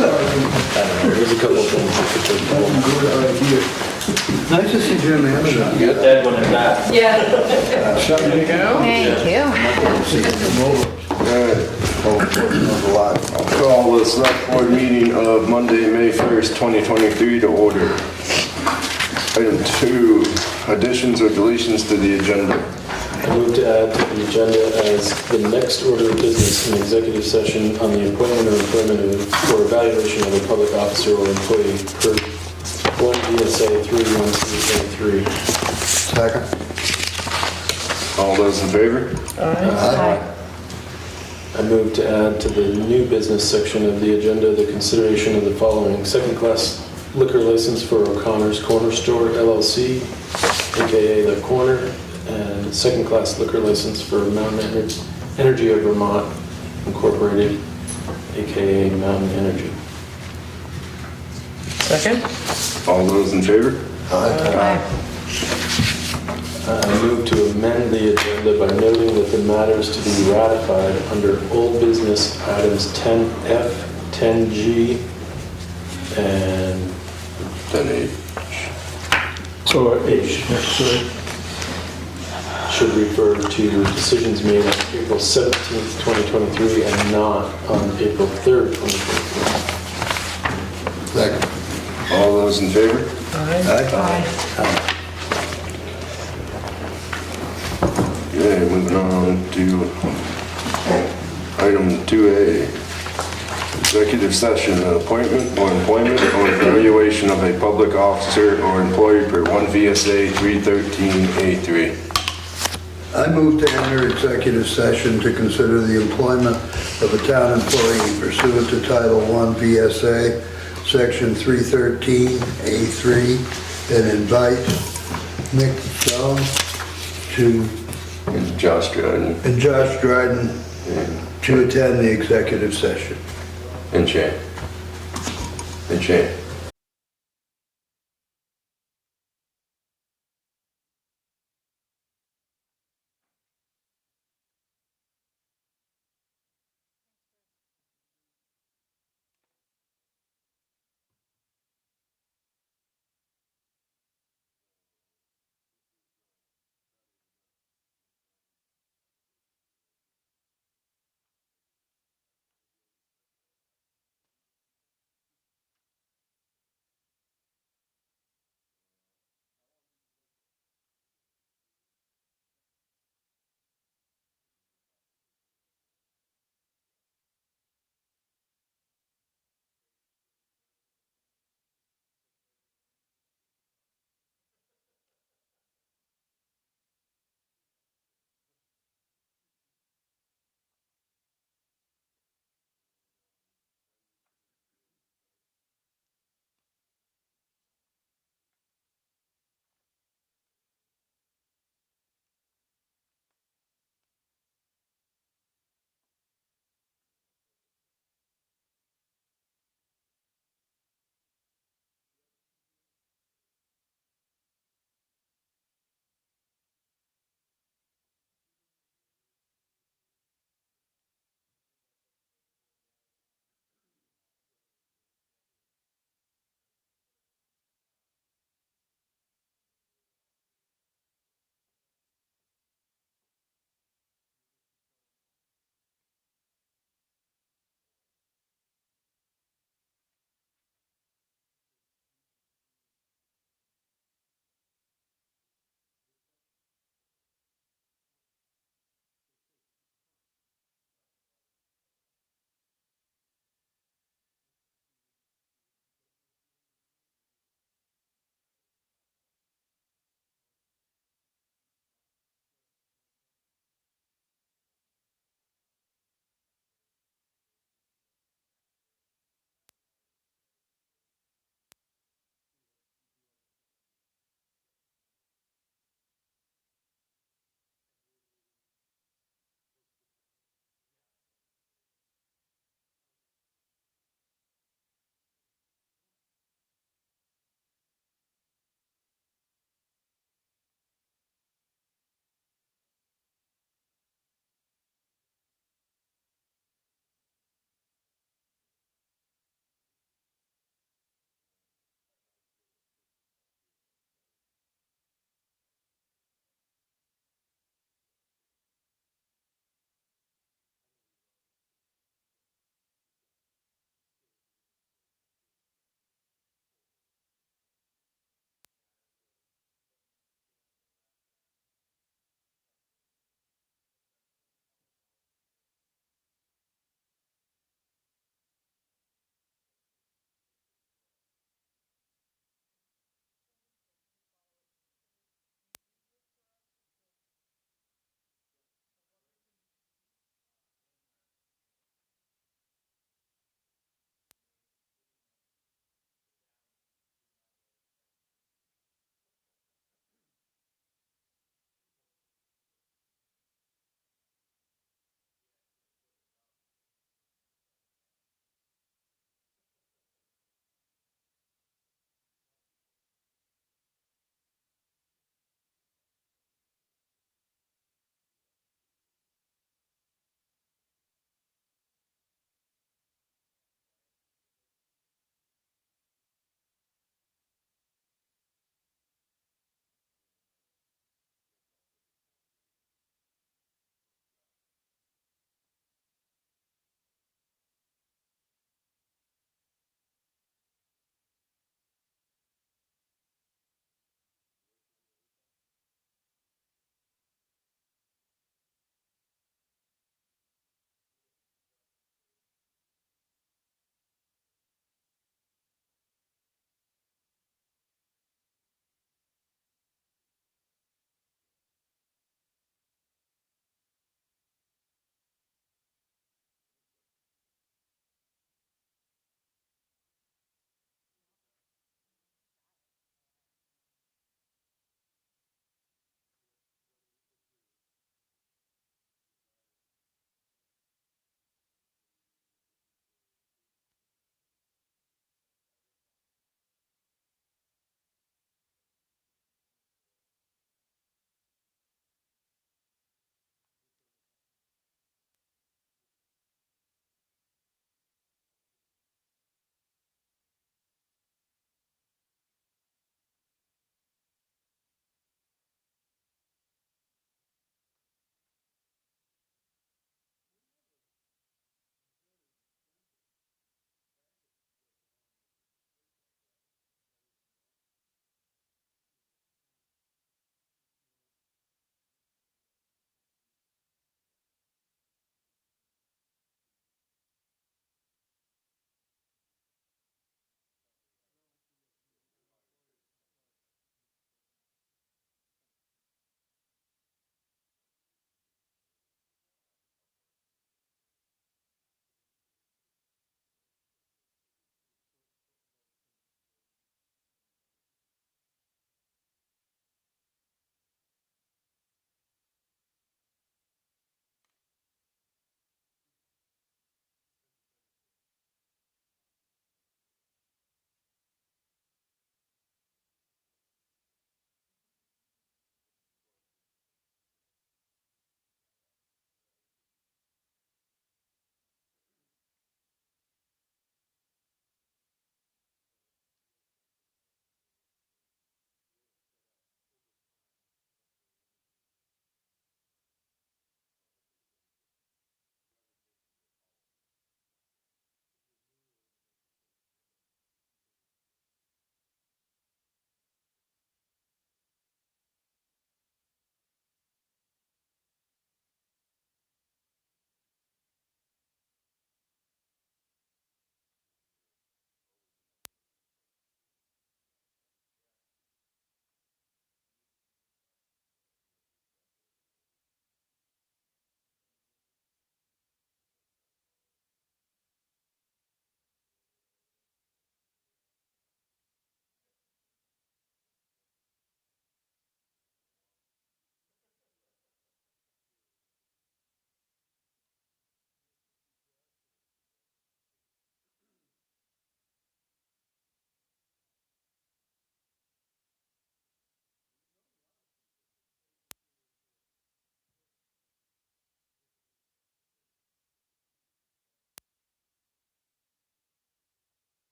There's a couple of things that could take Good idea. Nice to see Jim Amazon. That one and that. Yeah. Shutting it down? Thank you. I'll call the select board meeting of Monday, May 1st, 2023 to order. Item 2, additions or deletions to the agenda. I move to add to the agenda as the next order of business an executive session on the appointment or employment of, or evaluation of a public officer or employee per 1 VSA 313A3. Second. All those in favor? Aye. I move to add to the new business section of the agenda the consideration of the following: second-class liquor license for O'Connor's Corner Store LLC, aka The Corner, and second-class liquor license for Mountain Energy of Vermont Incorporated, aka Mountain Energy. Second? All those in favor? Aye. I move to amend the agenda by noting that the matters to be ratified under old business items 10F, 10G, and 10-8. or H should refer to decisions made on April 17th, 2023 and not on April 3rd, 2023. Second. All those in favor? Aye. Okay, moving on to item 2A. Executive session, appointment or employment or evaluation of a public officer or employee per 1 VSA 313A3. I move to enter executive session to consider the employment of a town employee pursuant to Title I VSA, Section 313A3, and invite Mick Jones And Josh Dryden and Josh Dryden to attend the executive session. and Shane. And Shane.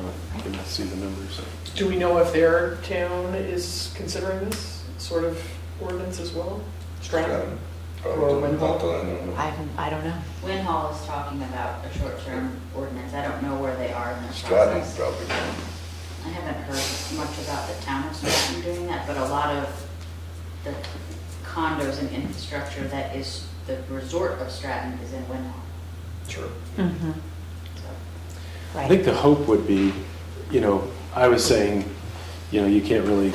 can see the numbers. Do we know if their town is considering this sort of ordinance as well? Stratton? Or Windhall? I don't know. Windhall is talking about a short-term ordinance. I don't know where they are in the Stratton process. probably. I haven't heard much about the town of Stratton doing that, but a lot of the condos and infrastructure that is the resort of Stratton is in Windhall. Sure. Mhm. So, I think Right. the hope would be, I was saying, you can't really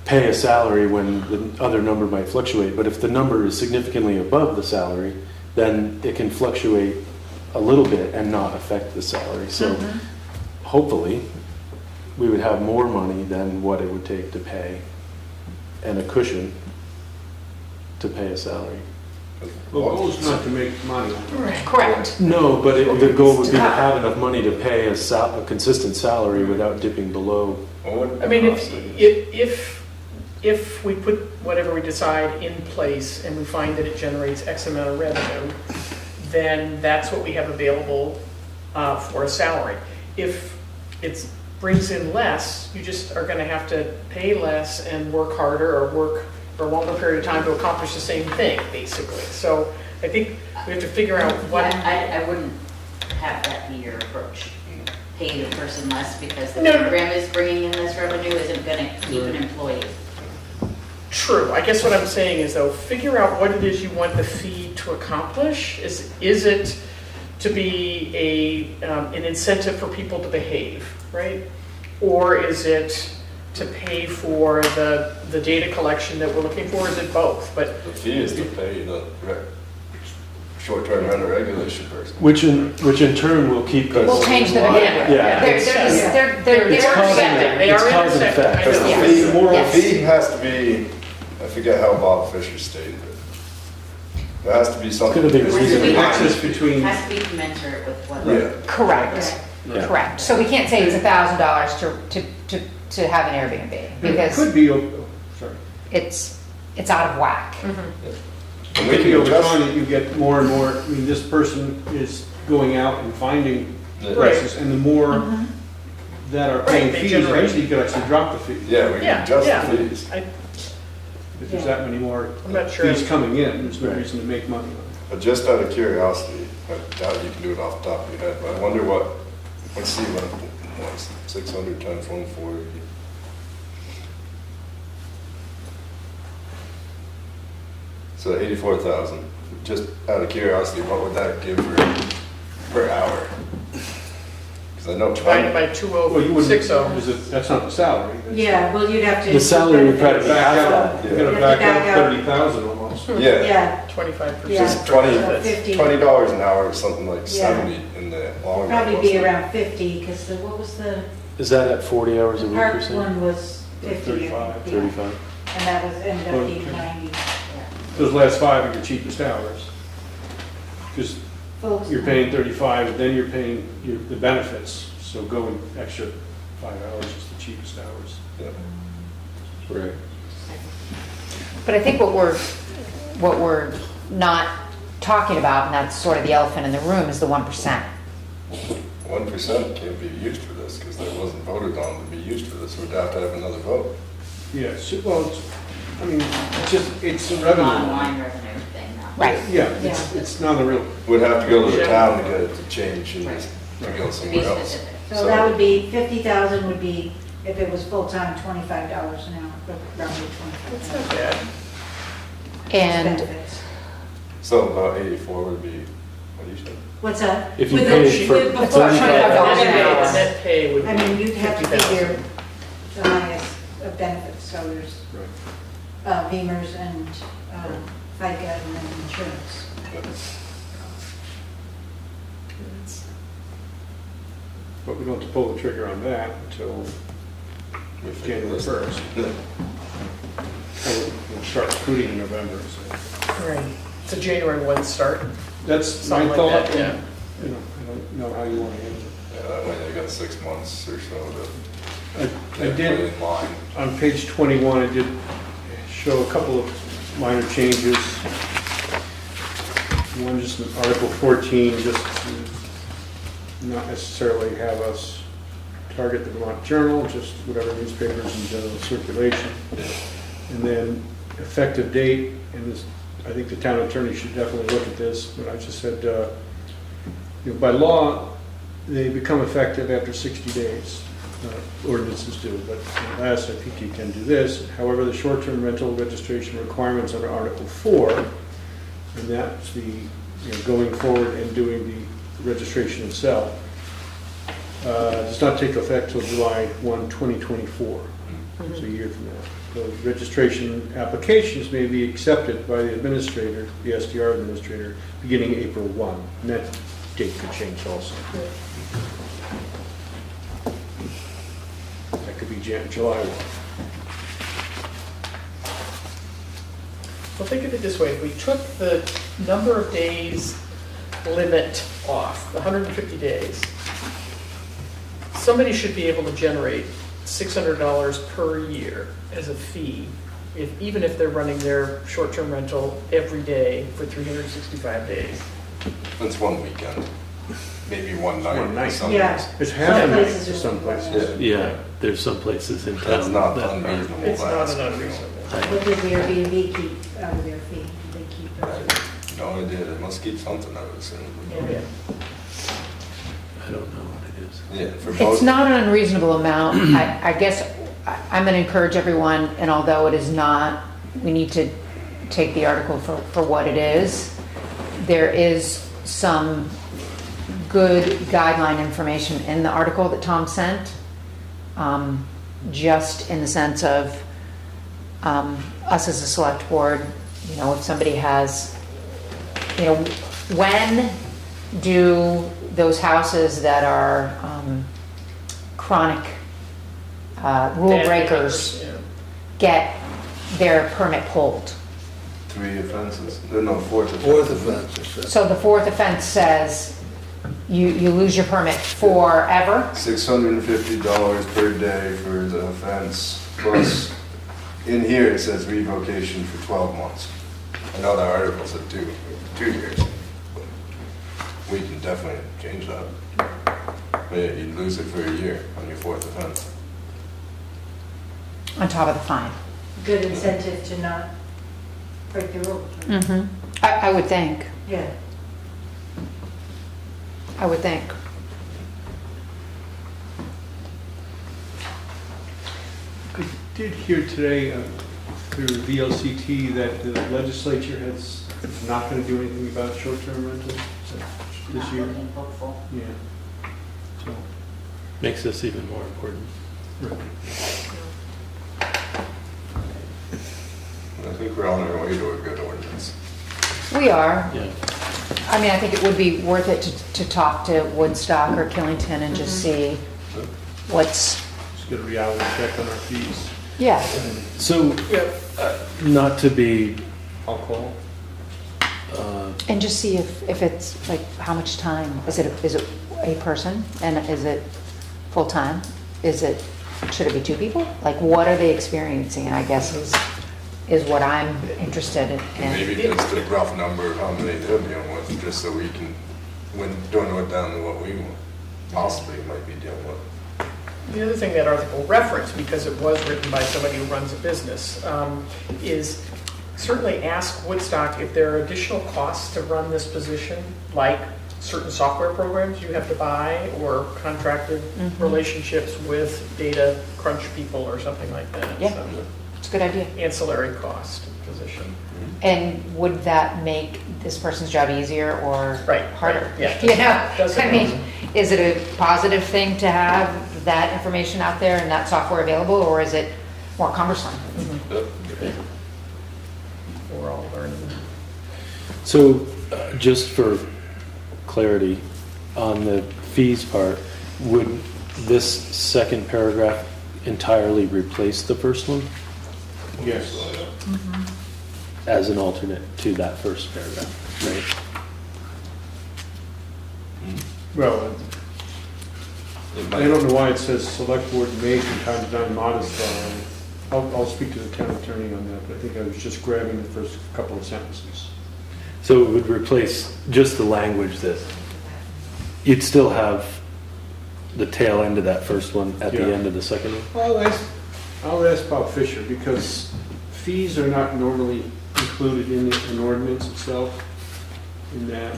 pay a salary when the other number might fluctuate, but if the number is significantly above the salary, then it can fluctuate a little bit and not affect the salary. So hopefully, we would have more money than what it would take to pay, and a cushion to pay a salary. The goal is not to make money. Correct. No, but the goal would be to have enough money to pay a consistent salary without dipping below. I mean, if we put whatever we decide in place and we find that it generates X amount of revenue, then that's what we have available for a salary. If it brings in less, you just are going to have to pay less and work harder or work for a longer period of time to accomplish the same thing, basically. So I think we have to figure out what. I wouldn't have that be your approach. Pay the person less because the No. program is bringing in this revenue isn't going to keep an employee. True. I guess what I'm saying is, though, figure out what it is you want the fee to accomplish. Is it to be an incentive for people to behave, right? Or is it to pay for the data collection that we're looking for? Is it both? But The fee is to pay the short-term rental regulation person. Which in turn will keep. We'll change the behavior. Yeah. They're It's cause together. they are It's cause and intersecting. effect. I Because know. the Yes. fee, the Yes. fee has to be, I forget how Bob Fisher stated it. There has to be something. It's gonna be It has to be- reasonable. Access between, It has to be commensurate with what. Yeah. Correct. Yeah. Correct. So we can't say it's $1,000 to have an Airbnb it because could be, sorry. it's out of whack. And It we could be can over time adjust. that you get more and more, I mean, this person is going out and finding Yeah. places, and the more that are paying Right, they fees, generate. eventually you could actually drop the fee. Yeah, we Yeah, can adjust yeah. the fees. If there's that many more I'm not sure. fees coming in, there's no Right. reason to make money on But just out of curiosity, I doubt you can do it off the top of your head, but I wonder let's see, what's 600 times 140? So 84,000. Just out of curiosity, what would that give per hour? Because I know Divided 20, by it. Well, you wouldn't, 2060. because that's not the salary. That's- Yeah, well, you'd have to. The salary would probably be Back half out, that. you gotta Yeah. back Back out out. 30,000 almost. yeah, Yeah, 25%. Yeah. just 20, so 50, $20 an hour or something like Yeah. 70 in the long run. probably be wasn't it? around 50, because what was the Is that at 40 hours a week or park something? one was 50. I think, 35, yeah. 35? And that was, ended up being Okay. 90. Those last 5 are your cheapest hours. Because Folks, you're paying 35, then you're paying the benefits, so going extra 5 hours is the cheapest hours. Yeah. Right. But I think what we're not talking about, and that's sort of the elephant in the room, is the 1%. 1% can't be used for this because that wasn't voted on to be used for this. We'd have to have another vote. Yes, well, I mean, it's a revenue. Online revenue thing now. Right. Yeah, it's not a real, We'd have to go to the town to get it to change and Right. to go To be somewhere else. specific. So that would be, 50,000 would be, if it was full-time, $25 an hour, roughly That's 25. not bad. And Benefits. So about 84 would be, what do you say? What's that? If you With paid the- for with- before $35 The an hour. net pay would be I mean, you'd have to 50,000. figure the highest of benefits, so there's Beamers and FICA and then insurance. but we don't have to pull the trigger on that until We figure January this 1st. out. We'll start recruiting in November, so. Right. It's a January 1 start. That's my Something like thought. that, yeah. You know, I don't know how you want to handle it. Yeah, that way they got 6 months or so to I get did, in line. on page 21, I did show a couple of minor changes. One just in Article 14, just to not necessarily have us target the Vermont Journal, just whatever newspapers in general circulation. And then effective date, and this, I think the town attorney should definitely look at this, but I just said, you know, by law, they become effective after 60 days. Ordinances do, but unless I think you can do this. However, the short-term rental registration requirements under Article 4, and that's the, you know, going forward and doing the registration itself, does not take effect till July 1, 2024. It's a year from now. So registration applications may be accepted by the administrator, the SDR administrator, beginning April 1. And that date could change also. That could be July 1. Well, think of it this way, if we took the number of days limit off, the 150 days, somebody should be able to generate $600 per year as a fee, even if they're running their short-term rental every day for 365 days. That's one weekend, maybe one night. One night. some Yeah. days. It's half a Some night places to are- some places. Yeah, there's some places in town. That's not that are- unreasonable. It's not ask, an you know. unreasonable. What did the Airbnb keep out of their fee? Did they keep I those? have no idea, they must keep something out of it soon. Yeah. I don't know what it is. Yeah, for It's most, not an unreasonable amount. I guess I'm going to encourage everyone, and although it is not, we need to take the article for what it is. There is some good guideline information in the article that Tom sent, just in the sense of us as a select board, you know, if somebody has, you know, when do those houses that are chronic rule Bad breakers yeah. get their permit pulled? 3 offenses, no, 4th offense. Fourth offense is set. So the fourth offense says you lose your permit forever? $650 per day for the offense, plus, in here it says revocation for 12 months. I know the article said 2 years. We can definitely change that. But yeah, you'd lose it for a year on your 4th offense. On top of the fine. Good incentive to not break the rules. right? Mm-hmm. I would think. Yeah. I would think. I did hear today through VLCT that the legislature is not going to do anything about short-term rentals this Not year. looking hopeful. Yeah. So, Makes this even more important. I think we're on our way to a good ordinance. We are. Yeah. I mean, I think it would be worth it to talk to Woodstock or Killington and just see what's, just get a reality check on our fees. yeah. So, Yeah. not to be, I'll call. And just see if it's like, how much time? Is it a person? And is it full-time? Should it be 2 people? Like, what are they experiencing? I guess is what I'm interested in. Maybe just a rough number of how many they're dealing with, just so we can, dwindle it down to what we possibly might be dealing with. The other thing that article referenced, because it was written by somebody who runs a business, is certainly ask Woodstock if there are additional costs to run this position, like certain software programs you have to buy or contracted relationships with data crunch people or something like that. Yeah. So, It's a good idea. ancillary cost position. And would that make this person's job easier or Right, harder? right, yeah. You know, Doesn't- I mean, is it a positive thing to have that information out there and that software available, or is it more cumbersome? We're all learning. so just for clarity, on the fees part, would this second paragraph entirely replace the first one Yes. as an alternate to that first paragraph, right? Well, I don't know why it says select board may from time to time modify. I'll speak to the town attorney on that, but I think I was just grabbing the first couple of sentences. So it would replace just the language that You'd still have the tail end of that first one at the Yeah. end of the second one? I'll ask Bob Fisher, because fees are not normally included in an ordinance itself, in that.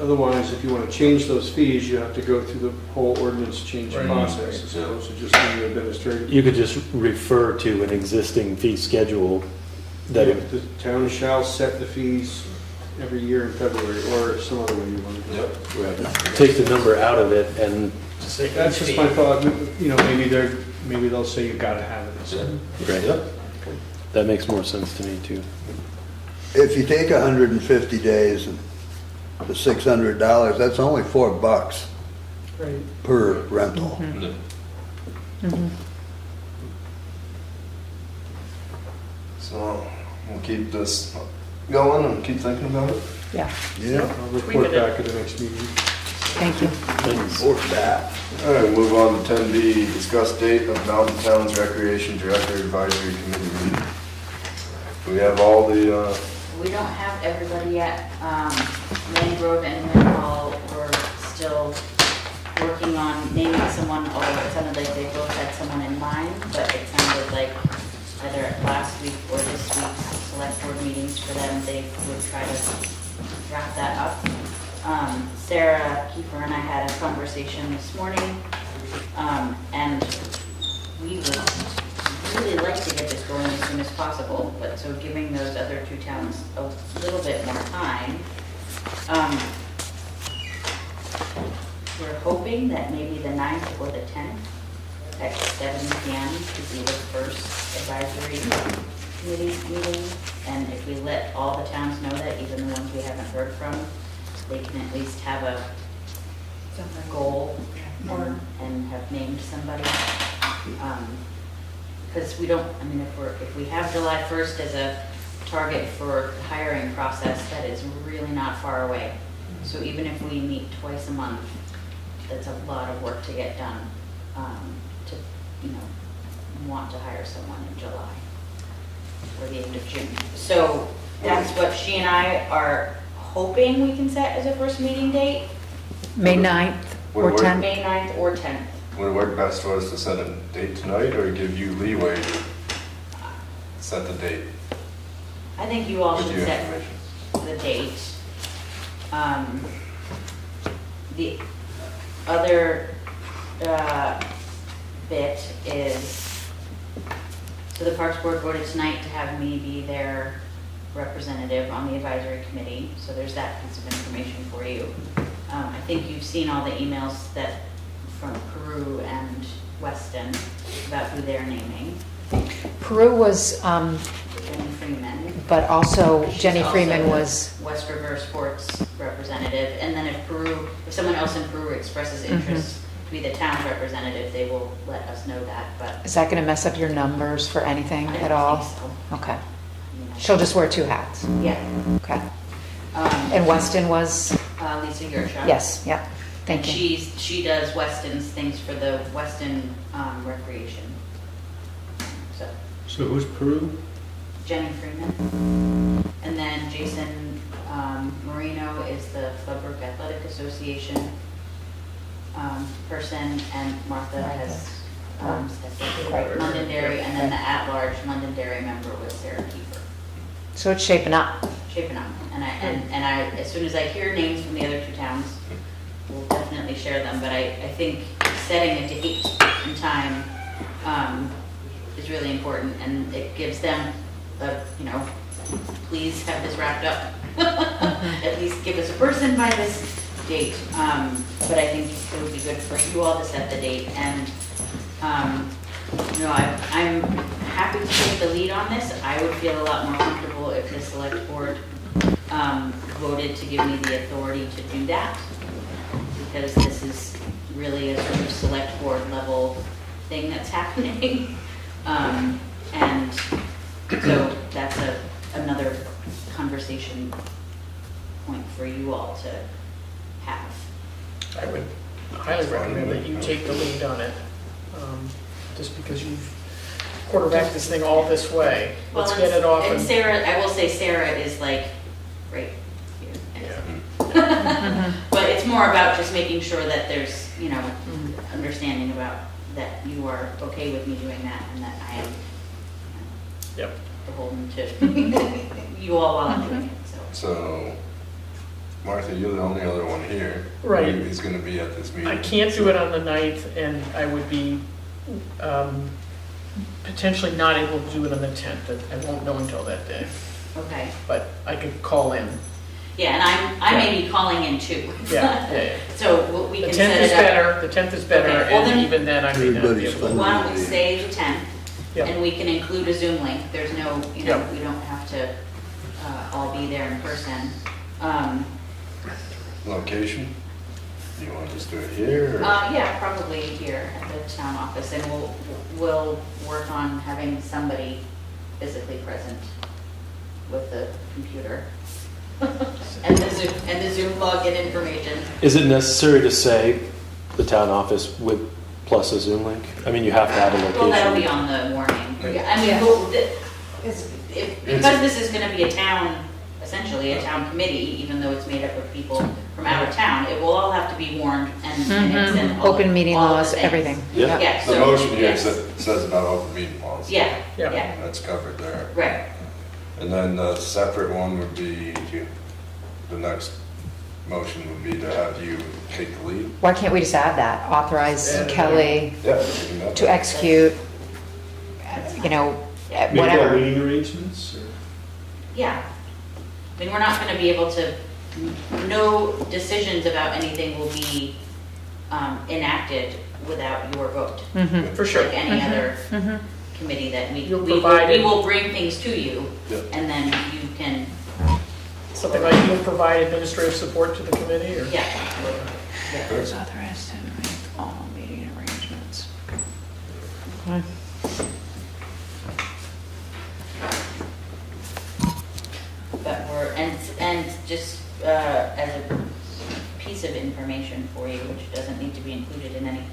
Otherwise, if you want to change those fees, you have to go through the whole ordinance change Right. process, as opposed to just doing the administrative. You could just refer to an existing fee schedule that, The town shall set the fees every year in February, or some other way you want to do it. take the number out of it and, That's just my thought, maybe they'll say you gotta have it, so. right, that makes more sense to me too. If you take 150 days and the $600, that's only $4 Right. per rental. So we'll keep this going and keep thinking about it. Yeah, Yeah, I'll report back at the next meeting. thank you. Thanks. or that. All right, move on to 10B, discuss date of Mountain Towns Recreation Director Advisory Committee meeting. We have all the, We don't have everybody yet. Mangrove and Manhall were still working on naming someone, although it sounded like they both had someone in mind, but it sounded like either at last week or this week's select board meetings for them, they would try to wrap that up. Sarah Kiefer and I had a conversation this morning, and we would really like to get this going as soon as possible, but so giving those other two towns a little bit more time. We're hoping that maybe the 9th or the 10th at 7 p.m. to be the first advisory committee meeting. And if we let all the towns know that, even the ones we haven't heard from, they can at least have a goal and have named somebody. Because we don't, I mean, if we have July 1st as a target for the hiring process, that is really not far away. So even if we meet twice a month, that's a lot of work to get done, to, want to hire someone in July or the end of June. So that's what she and I are hoping we can set as a first meeting date, May 9th or Would 10th? May 9th or 10th. would it work best for us to set a date tonight or give you leeway to set the date? I think you all with should your set information? the date. The other bit is, so the Parks Board voted tonight to have me be their representative on the advisory committee, so there's that piece of information for you. I think you've seen all the emails that from Peru and Weston about who they're naming. Peru was, Jenny Freeman. but also She's Jenny also Freeman was, West River Sports representative, and then if someone else in Peru expresses interest to be the town's representative, they will let us know that, but is that going to mess up your numbers for anything I at don't all? think so. Okay. You know. She'll just wear two hats. Yeah. Okay. And Weston was, Lisa Yershak. yes, yeah, thank And you. she does Weston's things for the Weston Recreation. So who's Peru? Jenny Freeman. And then Jason Marino is the Floodbrook Athletic Association person, and Martha has stepped in. Londonderry, and then the at-large Londonderry member was Sarah Kiefer. So it's shaping up. Shaping up. And I, as soon as I hear names from the other two towns, we'll definitely share them. But I think setting a date and time is really important, and it gives them please have this wrapped up. At least give us a person by this date. But I think it would be good for you all to set the date. And I'm happy to take the lead on this. I would feel a lot more comfortable if the select board voted to give me the authority to do that, because this is really a sort of select board level thing that's happening. And so that's another conversation point for you all to have. I would highly recommend that you take the lead on it, just because you've quarterbacked this thing all this way. Let's get it off. And Sarah, I will say Sarah is like right here. Yeah. But it's more about just making sure that there's, you know, understanding about that you are okay with me doing that and that I am Yep. beholden to you all while I'm doing it, so. So, Martha, you're the only other one here. Right. He's gonna be at this meeting. I can't do it on the 9th, and I would be potentially not able to do it on the 10th. I won't know until that day, Okay, but I could call in. yeah, and I may be calling in too. Yeah. So we The can 10th set is it up. better, the 10th is better, Okay, well and then- even then I may not be Everybody's able to. fine. Why don't we say the 10th? Yep. And we can include a Zoom link. There's no, you know, Yep. we don't have to all be there in person. Location? Do you want to just do it here? Or? Yeah, probably here at the town office, and we'll work on having somebody physically present with the computer and the Zoom login information. Is it necessary to say the town office with plus a Zoom link? I mean, you have to have a location. Well, that'll be on the warning. Yeah. I mean, Yeah. well, It's, because this is gonna be a town, essentially a town committee, even though it's made up of people from out of town, it will all have to be warned and it's in all Open meeting all the laws, things. everything. Yeah. Yeah, The so, motion here yes. says about open meeting laws. Yeah, Yeah. yeah, That's covered there. right. And then the separate one would be, the next motion would be to have you take the lead. Why can't we just add that? Authorize Kelly Yeah. we can have to that. execute, you know, Make all whatever. meeting arrangements, or? Yeah. I mean, we're not gonna be able to, no decisions about anything will be enacted without your vote. For sure. Like any other committee that we You'll we provide it. will bring things to you, Yeah. and then you can, Something like you'll provide administrative support to the committee, or? yeah. Authorized to make all meeting arrangements. Okay. But and just as a piece of information for you, which doesn't need to be included in any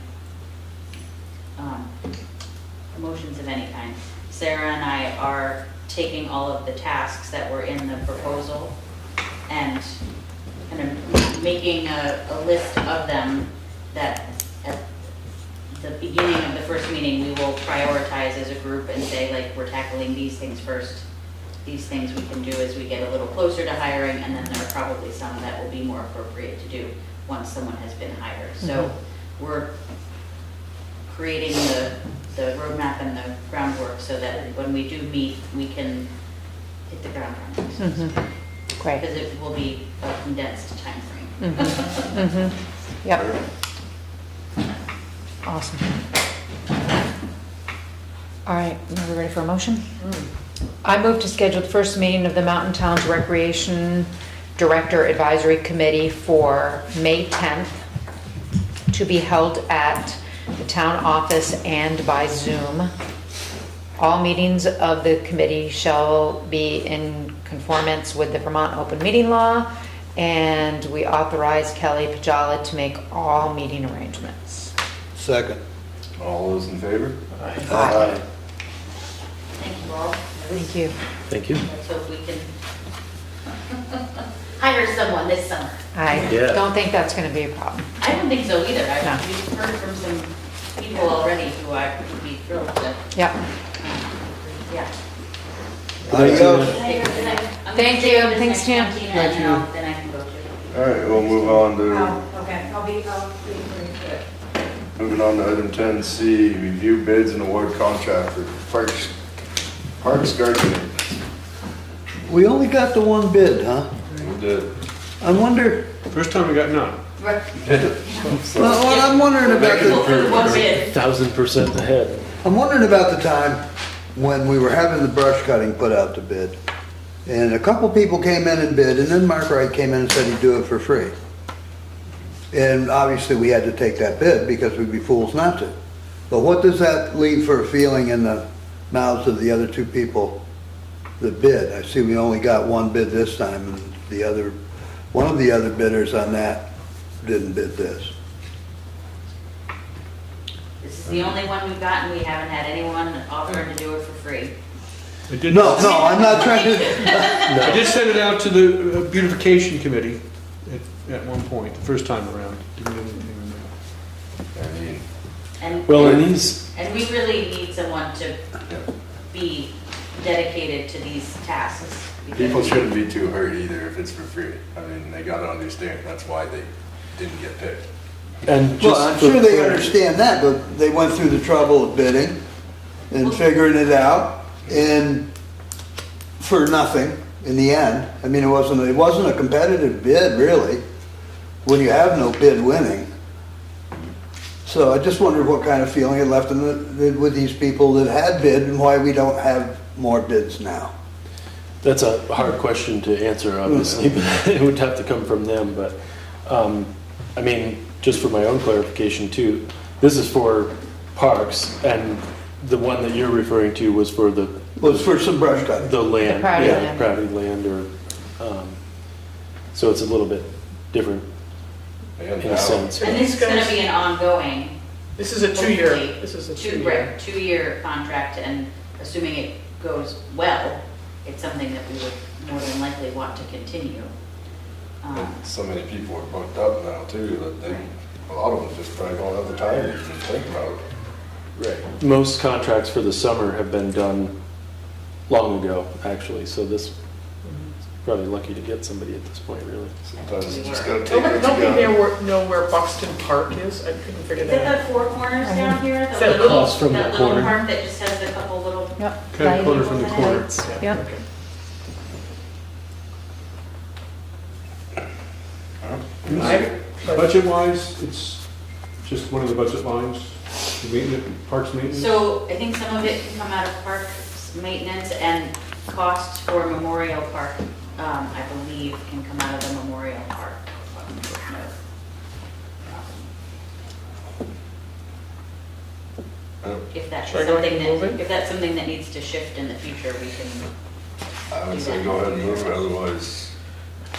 motions of any kind, Sarah and I are taking all of the tasks that were in the proposal and kind of making a list of them that at the beginning of the first meeting, we will prioritize as a group and say, like, we're tackling these things first. These things we can do as we get a little closer to hiring, and then there are probably some that will be more appropriate to do once someone has been hired. So we're creating the roadmap and the groundwork so that when we do meet, we can hit the ground running. Great. Because it will be a condensed timeframe. Yep. Awesome. All right, now we're ready for a motion? I move to schedule the first meeting of the Mountain Towns Recreation Director Advisory Committee for May 10th to be held at the town office and by Zoom. All meetings of the committee shall be in conformance with the Vermont Open Meeting Law, and we authorize Kelly Pajala to make all meeting arrangements. Second. All those in favor? Aye. Thank you all. Thank you. Thank you. Let's hope we can hire someone this summer. I Yeah. don't think that's going to be a problem. I don't think so either. No. We've heard from some people already who I would be thrilled to, Yep. yeah. Adios. Thank you. Thanks, Tim. And then I can go to. All right, we'll move on to, okay, I'll be moving on to item 10C, review bids and award contract for Parks Gardening. We only got the one bid, huh? We did. I wonder, First time we got none. Right. well, I'm wondering about Well, the, for the one bid. 1,000% ahead. I'm wondering about the time when we were having the brush cutting put out to bid. And a couple people came in and bid, and then Mark Wright came in and said he'd do it for free. And obviously, we had to take that bid because we'd be fools not to. But what does that leave for a feeling in the mouths of the other two people that bid? I see we only got one bid this time, and one of the other bidders on that didn't bid this. This is the only one we've gotten. We haven't had anyone offering to do it for free. I did No, I'm not trying to, I did send it out to the beautification committee. at one point, the first time around. Didn't get anything on that. I mean, And, Well, and these, and we really need someone to be dedicated to these tasks. because- people shouldn't be too hurt either if it's for free. I mean, they gotta understand, that's why they didn't get picked. and Well, just I'm for sure they clarity- understand that, but they went through the trouble of bidding and figuring it out, and for nothing in the end. I mean, it wasn't a competitive bid, really, when you have no bid winning. So I just wondered what kind of feeling it left with these people that had bid, and why we don't have more bids now. That's a hard question to answer, obviously, but it would have to come from them, but, I mean, just for my own clarification too, this is for parks, and the one that you're referring to was for the, Was for some brush cutting. the land. The Prouty yeah, land. Prouty land, or, so it's a little bit different And in now- a sense. And this is gonna be an ongoing, This is a two-year, hopefully, this is a two-year. two-year contract, and assuming it goes well, it's something that we would more than likely want to continue. And so many people are booked up now too, that they, a lot of them just probably don't have the time to even think about it. Right. Most contracts for the summer have been done long ago, actually, so this, probably lucky to get somebody at this point, really. Sometimes you just gotta take what you Help me got. know where Buxton Park is, I couldn't figure Is that out. it the Four Corners down here? Is The that little, across from the that little corner? park that just has a couple little, Yep. Kind of corner from the corner. Lights, Yep. Okay. Budget-wise, it's just one of the budget lines, the maintenance, parks maintenance. so I think some of it can come out of parks maintenance, and costs for Memorial Park, I believe, can come out of the Memorial Park. If that's Should I go ahead something and move that, it? if that's something that needs to shift in the future, we can. I would say go ahead and move it, otherwise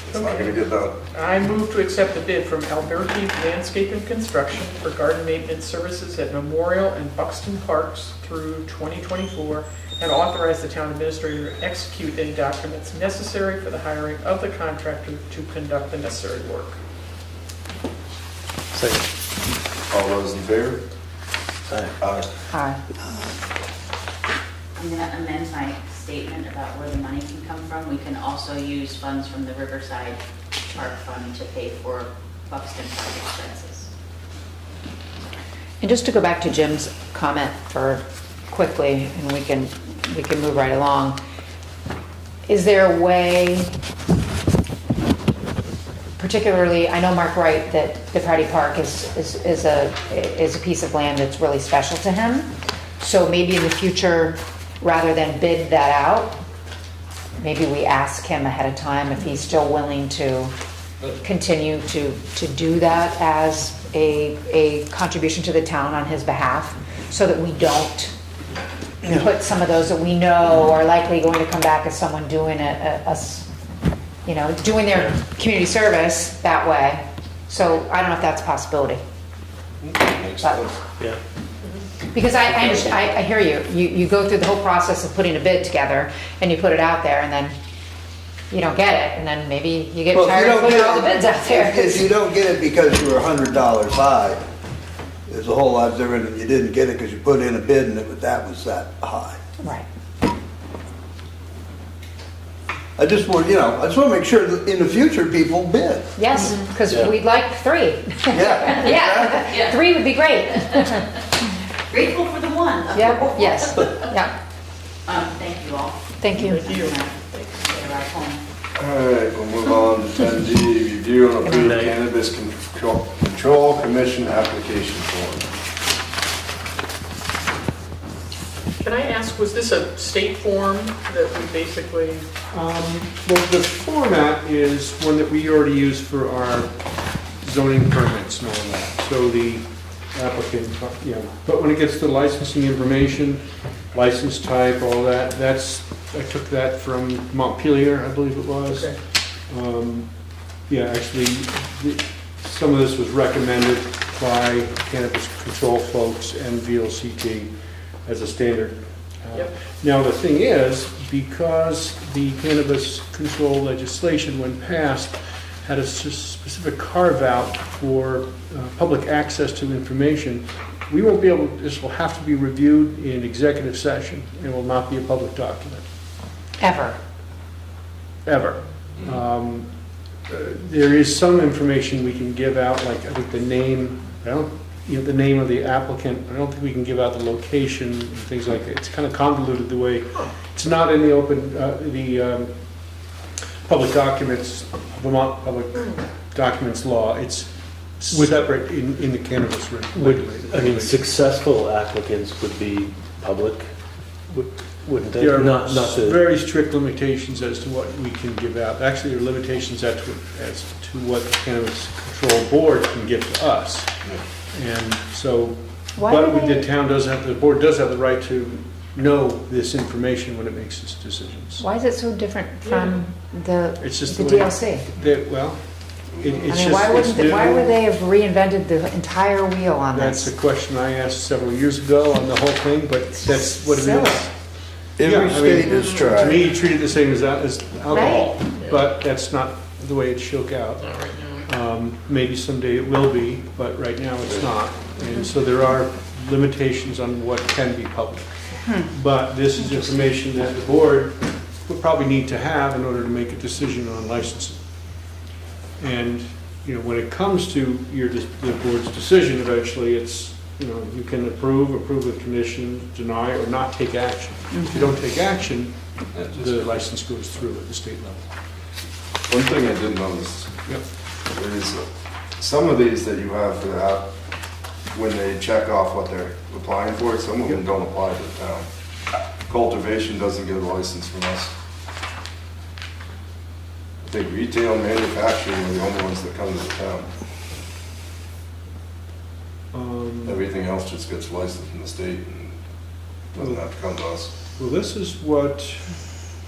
it's not gonna get done. I move to accept the bid from Alberti Landscape and Construction for garden maintenance services at Memorial and Buxton Parks through 2024, and authorize the town administrator to execute any documents necessary for the hiring of the contractor to conduct the necessary work. Second. All those in favor? Aye. Aye. I'm gonna amend my statement about where the money can come from. We can also use funds from the Riverside Park Fund to pay for Buxton Park expenses. And just to go back to Jim's comment for quickly, and we can move right along. Is there a way, particularly, I know Mark Wright, that the Prouty Park is a piece of land that's really special to him. So maybe in the future, rather than bid that out, maybe we ask him ahead of time if he's still willing to continue to do that as a contribution to the town on his behalf, so that we don't put some of those that we know are likely going to come back as someone doing doing their community service that way. So I don't know if that's a possibility. Makes But- sense. Yeah. Because I understand, I hear you. You go through the whole process of putting a bid together, and you put it out there, and then you don't get it, and then maybe you get Well, if you tired of don't putting get all the it- bids out there. If you don't get it because you were $100 high, there's a whole lot different than you didn't get it because you put in a bid and that was that high. Right. I just want to make sure that in the future people bid. Yes, because Yeah. we'd like 3. Yeah. Yeah, Yeah. 3 would be great. Grateful for the one. Yeah, yes, yeah. Thank you all. Thank you. Thank you. Get a ride home. All right, we'll move on to 10D, review and approve night. Cannabis Control Commission application form. Can I ask, was this a state form that we basically, Well, the format is one that we already use for our zoning permits and all that. So the applicant, but when it gets to licensing information, license type, all that, I took that from Montpelier, I believe it was. okay, Actually, some of this was recommended by cannabis control folks and VLCT as a standard. Yep. Now, the thing is, because the cannabis control legislation, when passed, had a specific carve-out for public access to information. We won't be able, this will have to be reviewed in executive session. It will not be a public document, Ever. ever. There is some information we can give out, like I think the name, the name of the applicant. I don't think we can give out the location and things like that. It's kind of convoluted the way, it's not in the open, the public documents, Vermont Public Documents Law. It's separate in the cannabis regulated. I mean, successful applicants would be public, wouldn't they? There are Not the, very strict limitations as to what we can give out. Actually, there are limitations as to what the Cannabis Control Board can give to us. And so, Why but do they- the board does have the right to know this information when it makes its decisions. Why is it so different from the It's just the the way- DLC? Well, I it's mean, just, why it's wouldn't, why new. would they have reinvented the entire wheel on That's this? a question I asked several years ago on the whole thing, but that's what it Silly. is. Every Yeah, I mean, state has To tried. me, you treat it the same as alcohol, Right. but that's not the way it shook out. Not right now. Maybe someday it will be, but right now it's not. And so there are limitations on what can be public. But this is information that the board would probably need to have in order to make a decision on licensing. And, when it comes to the board's decision eventually, it's, you can approve with conditions, deny, or not take action. If you don't take action, the license goes through at the state level. One thing I did notice Yep. is some of these that you have for the app, when they check off what they're applying for, some of them don't apply to the town. Cultivation doesn't get a license from us. I think retail and manufacturing are the only ones that come to the town. Everything else just gets licensed from the state and doesn't have to come to us, Well, this is what,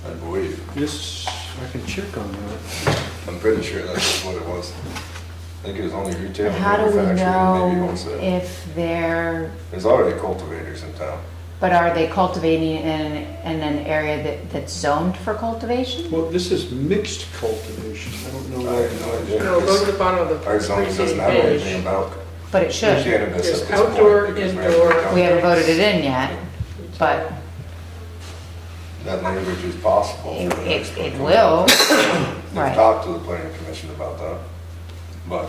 I believe. I can check on that. I'm pretty sure that's what it was. I think it was only retail and How do we manufacturing and maybe know wholesale. if they're, There's already cultivators in town. but are they cultivating in an area that's zoned for cultivation? Well, this is mixed cultivation. I don't know. I have no idea. No, go to the bottom of the Our zone doesn't have page. anything about But it should. cannabis There's at this point. outdoor, because indoor. We haven't voted it in yet, but That language is possible. for the next it one. will. They've Right. talked to the planning commission about that. But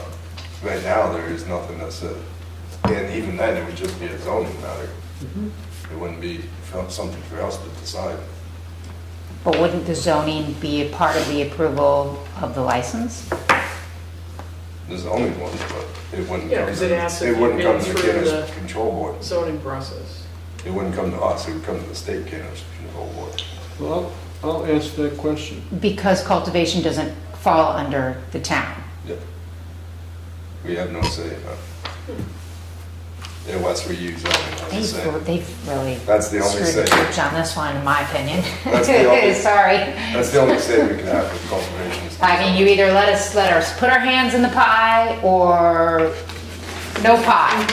right now, there is nothing that said, and even then, it would just be a zoning matter. It wouldn't be something for us to decide. But wouldn't the zoning be a part of the approval of the license? The zoning ones, but it wouldn't. Yeah, come 'cause to- it asks if It wouldn't you've come been to the through cannabis the- control board. Zoning process. It wouldn't come to us, it would come to the state cannabis control board. Well, I'll answer that question. Because cultivation doesn't fall under the town. Yep. We have no say in that. Unless we use zoning as a say. They've really That's the only screwed the say. pooch on this one, in my opinion. That's the only- Sorry. That's the only say we can have with cultivation. is- I mean, you either let us put our hands in the pie or no pie.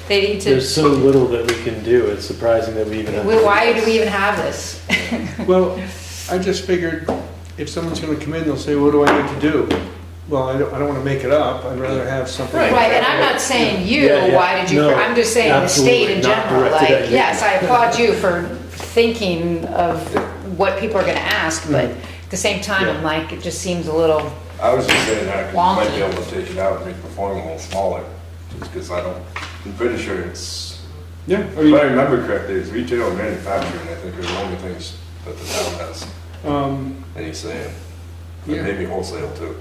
They need to, there's so little that we can do. It's surprising that we even have. why do we even have this? Well, I just figured if someone's gonna come in, they'll say, what do I need to do? Well, I don't wanna make it up. I'd rather have something. Right. Right, and I'm not saying you, Yeah, yeah. why did you, No, I'm just saying the state in absolutely not general, directed at like, you. yes, I applaud you for thinking of what people are gonna ask, but Mm-hmm. at the same time, I'm like, it just seems a little, I was just saying that, 'cause you might be Wonky. able to take it out and make the form a little smaller, just because I'm pretty sure it's, Yeah, I if I mean, remember correctly, it's retail and manufacturing, I think are the only things that the town has any say in. Yeah. And maybe wholesale too.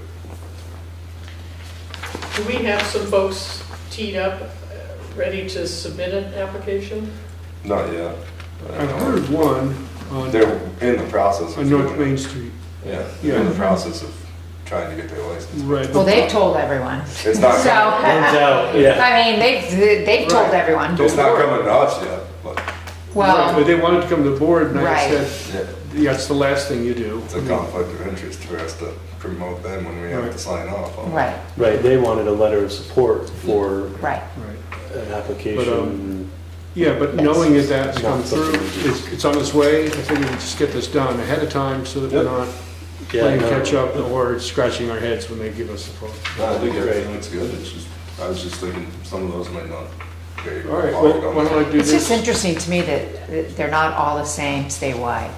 Do we have some folks teed up, ready to submit an application? Not yet. but I I've know heard one on They're in the process of. North doing it. Main Street. Yeah, Yeah. they're in the process of trying to get their license. Right. well, they've told everyone. It's not So, coming, Turns out, yeah. I mean, they've told Right. everyone. it's not coming to us yet, but Right, Well, They wanted to come to the board, and I Right. said, yeah, yeah, it's the last thing you do. it's a conflict of interest for us to promote them when we have Right. to sign off on it. right, Right, they wanted a letter of support for right. Right. an application. Yeah, but Yes. knowing that that's Not come through, something we do. it's on its way, I figured we'd just get this done ahead of time so that we're Yep. not playing no. catch up or scratching our heads when they give us the quote. No, I think everything looks good, it's just, I was just thinking some of those might not. Okay, All right, well, why don't I do It's just this? interesting to me that they're not all the same statewide.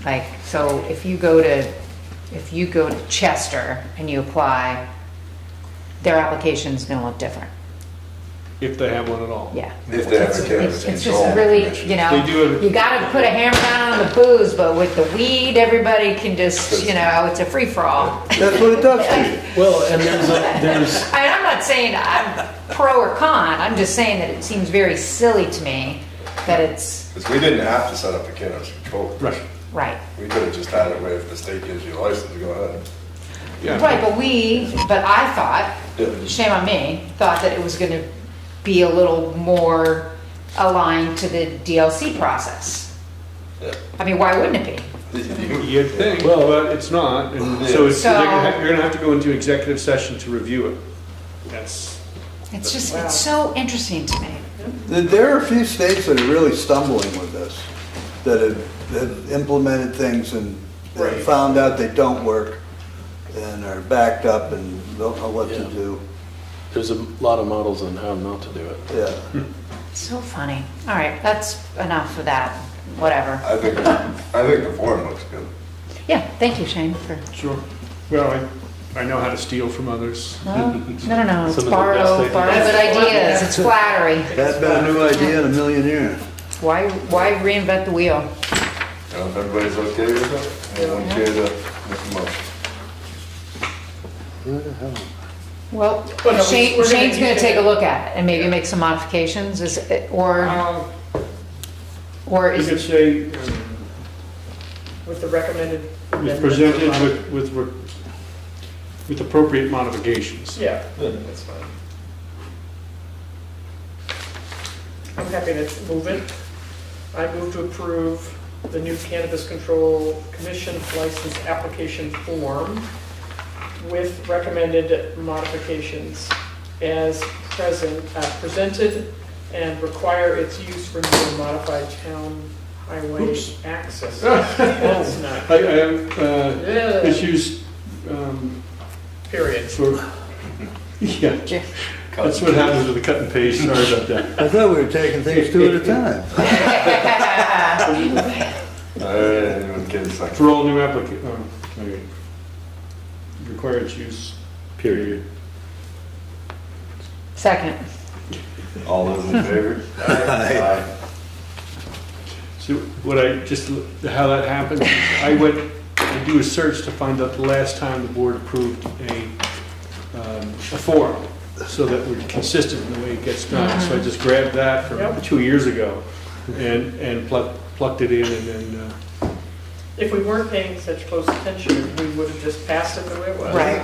Like, so if you go to Chester and you apply, their application's gonna look different. If they have one at all. Yeah. If they have a cannabis It's control just really, commission. you know, They do it- you gotta put a hammer down on the booze, but with the weed, everybody can just, you know, it's a free-for-all. That's what it does to you. Well, and there's I'm not saying I'm pro or con, I'm just saying that it seems very silly to me that it's, Because we didn't have to set up a cannabis control commission. right. We could have just had it where if the state gives you a license, go ahead. Yeah. Right, but I thought, shame on me, thought that it was gonna be a little more aligned to the DLC process. Yeah. I mean, why wouldn't it be? You'd think, Well- but it's not, and so it's, So- you're gonna have to go into executive session to review it. That's, It's just, it's so interesting to me. There are a few states that are really stumbling with this, that have implemented things and Right. found out they don't work and are backed up and don't know what to Yeah. do. there's a lot of models on how not to do it. Yeah. So funny. All right, that's enough of that, whatever. I think the form looks good. Yeah, thank you, Shane, for, sure. Well, I know how to steal from others. no, it's Some of the borrow best good ideas, it's flattery. That's been a new idea in a million years. Why reinvent the wheel? You know, if everybody's okay with it, anyone care to make a motion? Well, Well, no, Shane- we're gonna Shane's gonna use take a it. look at it and maybe make some modifications, or You is could it, say, With the recommended. was presented with appropriate modifications. Yeah, that's fine. I'm happy to move it. I move to approve the new Cannabis Control Commission license application form with recommended modifications as presented and require its use for new and modified town highway Oops. access. That's not, I have yeah, issues period. for, yeah, that's what happens with the cut and paste, sorry about that. I thought we were taking things two at a time. All right, anyone care to second? For all new required its use. Period. second? All those in favor? Aye. So what how that happens, is I went to do a search to find out the last time the board approved a form, so that we're consistent in the way it gets done. So I just grabbed that from Yep. 2 years ago and plucked it in, and then, If we weren't paying such close attention, we would have just passed it the way it was. Right.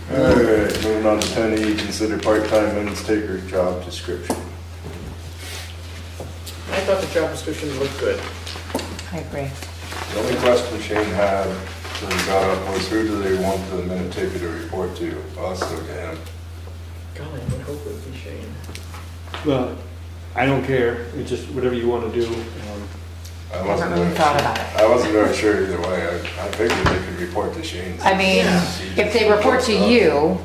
All right, moving on to 10E, consider part-time minutes taker job description. I thought the job description looked good. I agree. The only question Shane had that he got up was who do they want the minute taker to report to, us or to him? Golly, I would hope it would be Shane. well, I don't care, it's just whatever you want to do. I I wasn't haven't really really thought sure. about it. I wasn't very sure either way. I figured they could report to Shane. I mean, if they report to you,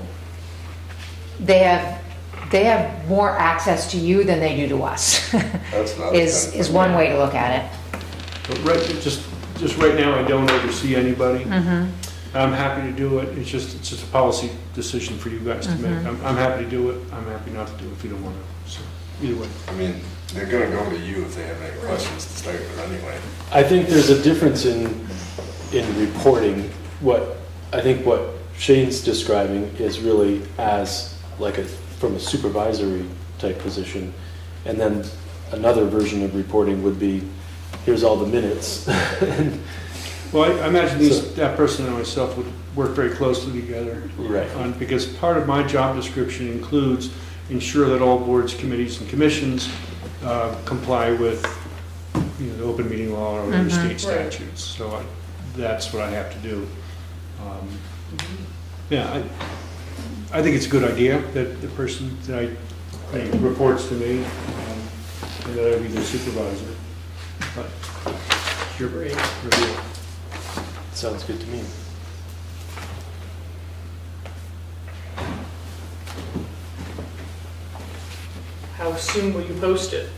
they have more access to you than they do to us, That's not. is one way to look at it. But just right now, I don't oversee anybody. I'm happy to do it, it's just a policy decision for you guys to make. I'm happy to do it, I'm happy not to do it if you don't want to, so, either way. I mean, they're gonna go to you if they have any questions to start with anyway. I think there's a difference in reporting. I think what Shane's describing is really as like from a supervisory type position. And then another version of reporting would be, here's all the minutes. Well, I imagine that person and myself would work very closely together. Right. Because part of my job description includes ensure that all boards, committees, and commissions comply with, the open meeting law or other state statutes. So that's what I have to do. Yeah, I think it's a good idea that the person that reports to me, and that I be their supervisor. But your Great. review. Sounds good to me. How soon will you post it?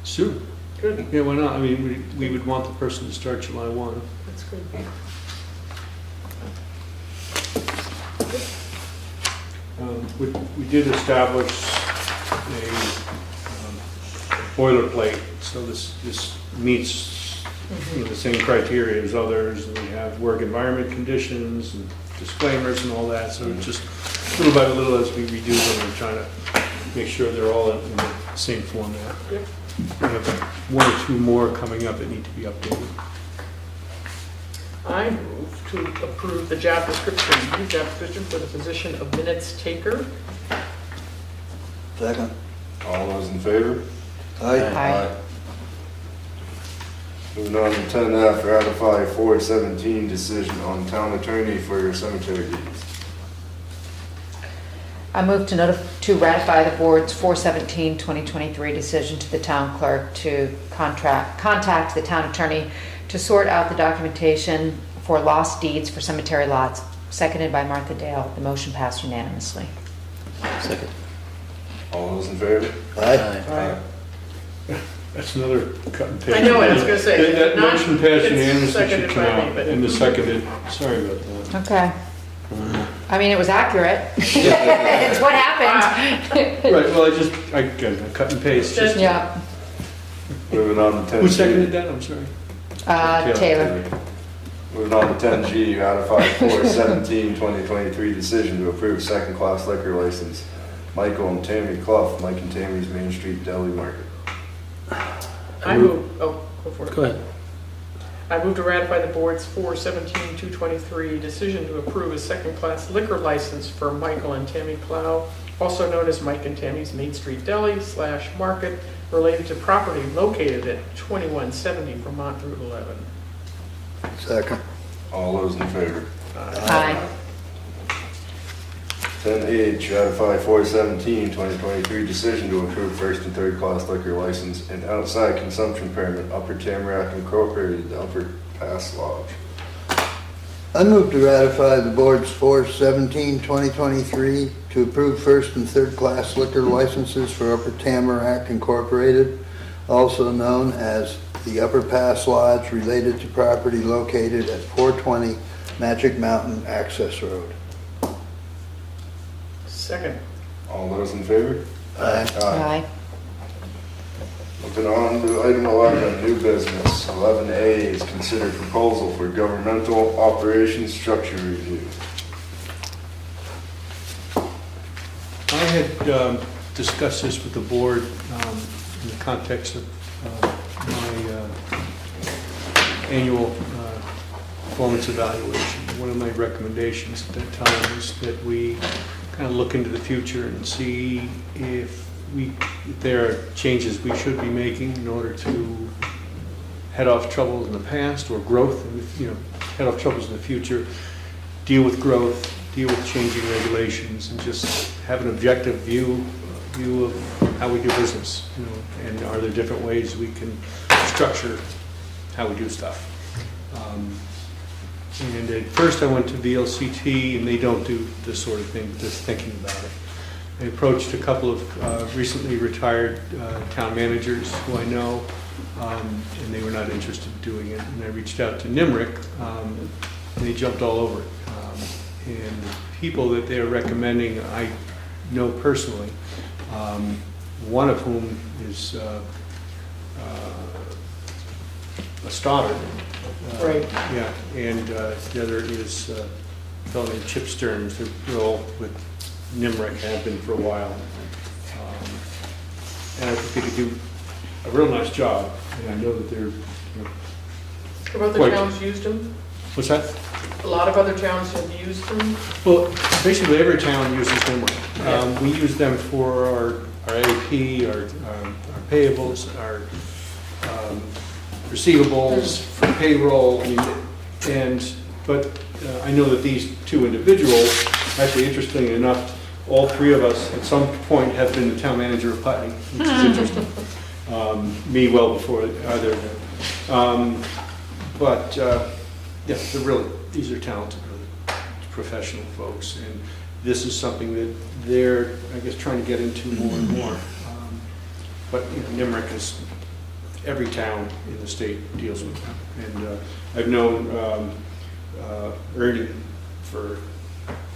Soon. Good, Yeah, why not? I mean, we would want the person to start July 1. that's good. We did establish a boilerplate, so this meets the same criteria as others. And we have work environment conditions and disclaimers and all that, so just little by little as we redo them, we're trying to make sure they're all in the same format. Yep. We have one or two more coming up that need to be updated. I move to approve the job description, new job description for the position of minutes taker. Second. All those in favor? Aye. Aye. Moving on to 10F, ratify 417 decision on town attorney for your cemetery deeds. I move to ratify the board's 4/17/2023 decision to the town clerk to contact the town attorney to sort out the documentation for lost deeds for cemetery lots, seconded by Martha Dale. The motion passed unanimously. Second. All those in favor? Aye. That's another cut and paste. I know it, I was gonna say, That not- motion passed it's unanimously seconded should come by me, out, but- and the seconded, sorry about that. Okay. I mean, it was accurate. It's what happened. Right, well, again, I cut and paste. just- Yeah. Moving on to 10G. Who seconded that? I'm sorry. Taylor. Moving on to 10G, ratify 4/17/2023 decision to approve second-class liquor license. Michael and Tammy Clough, Mike and Tammy's Main Street Deli Market. I move, oh, go for it. Go ahead. I move to ratify the board's 4/17/223 decision to approve a second-class liquor license for Michael and Tammy Plow, also known as Mike and Tammy's Main Street Deli/Market, related to property located at 2170 Vermont Route 11. Second. All those in favor? Aye. 10H, ratify 4/17/2023 decision to approve first and third class liquor license and outside consumption permit, Upper Tamarack Incorporated, the Upper Pass Lodge. I move to ratify the board's 4/17/2023 to approve first and third class liquor licenses for Upper Tamarack Incorporated, also known as the Upper Pass Lodge, related to property located at 420 Magic Mountain Access Road. Second. All those in favor? Aye. Aye. Moving on to item 11, new business. 11A is considered proposal for governmental operations structure review. I had discussed this with the board in the context of my annual performance evaluation. One of my recommendations at that time was that we kind of look into the future and see if there are changes we should be making in order to head off troubles in the past or growth, head off troubles in the future, deal with growth, deal with changing regulations, and just have an objective view of how we do business, and are there different ways we can structure how we do stuff. And at first I went to VLCT, and they don't do this sort of thing, just thinking about it. I approached a couple of recently retired town managers who I know, and they were not interested in doing it. And I reached out to NIMRIC, and they jumped all over it. And the people that they're recommending, I know personally, one of whom is a Stoddard. Right. Yeah, and the other is a fellow named Chip Stearns. They're all with NIMRIC, have been for a while. And I think they could do a real nice job, and I know that they're, Have other Quite. towns used them? what's that? A lot of other towns have used them? Well, basically every town uses NIMRIC. We use them for our AP, our payables, our receivables, for payroll, but I know that these two individuals, actually interestingly enough, all three of us at some point have been the town manager of Putney, which is interesting. Me well before either of them. But, yeah, these are talented, really professional folks, and this is something that they're, I guess, trying to get into more and more. But you know, NIMRIC is, every town in the state deals with them. And I've known Ernie for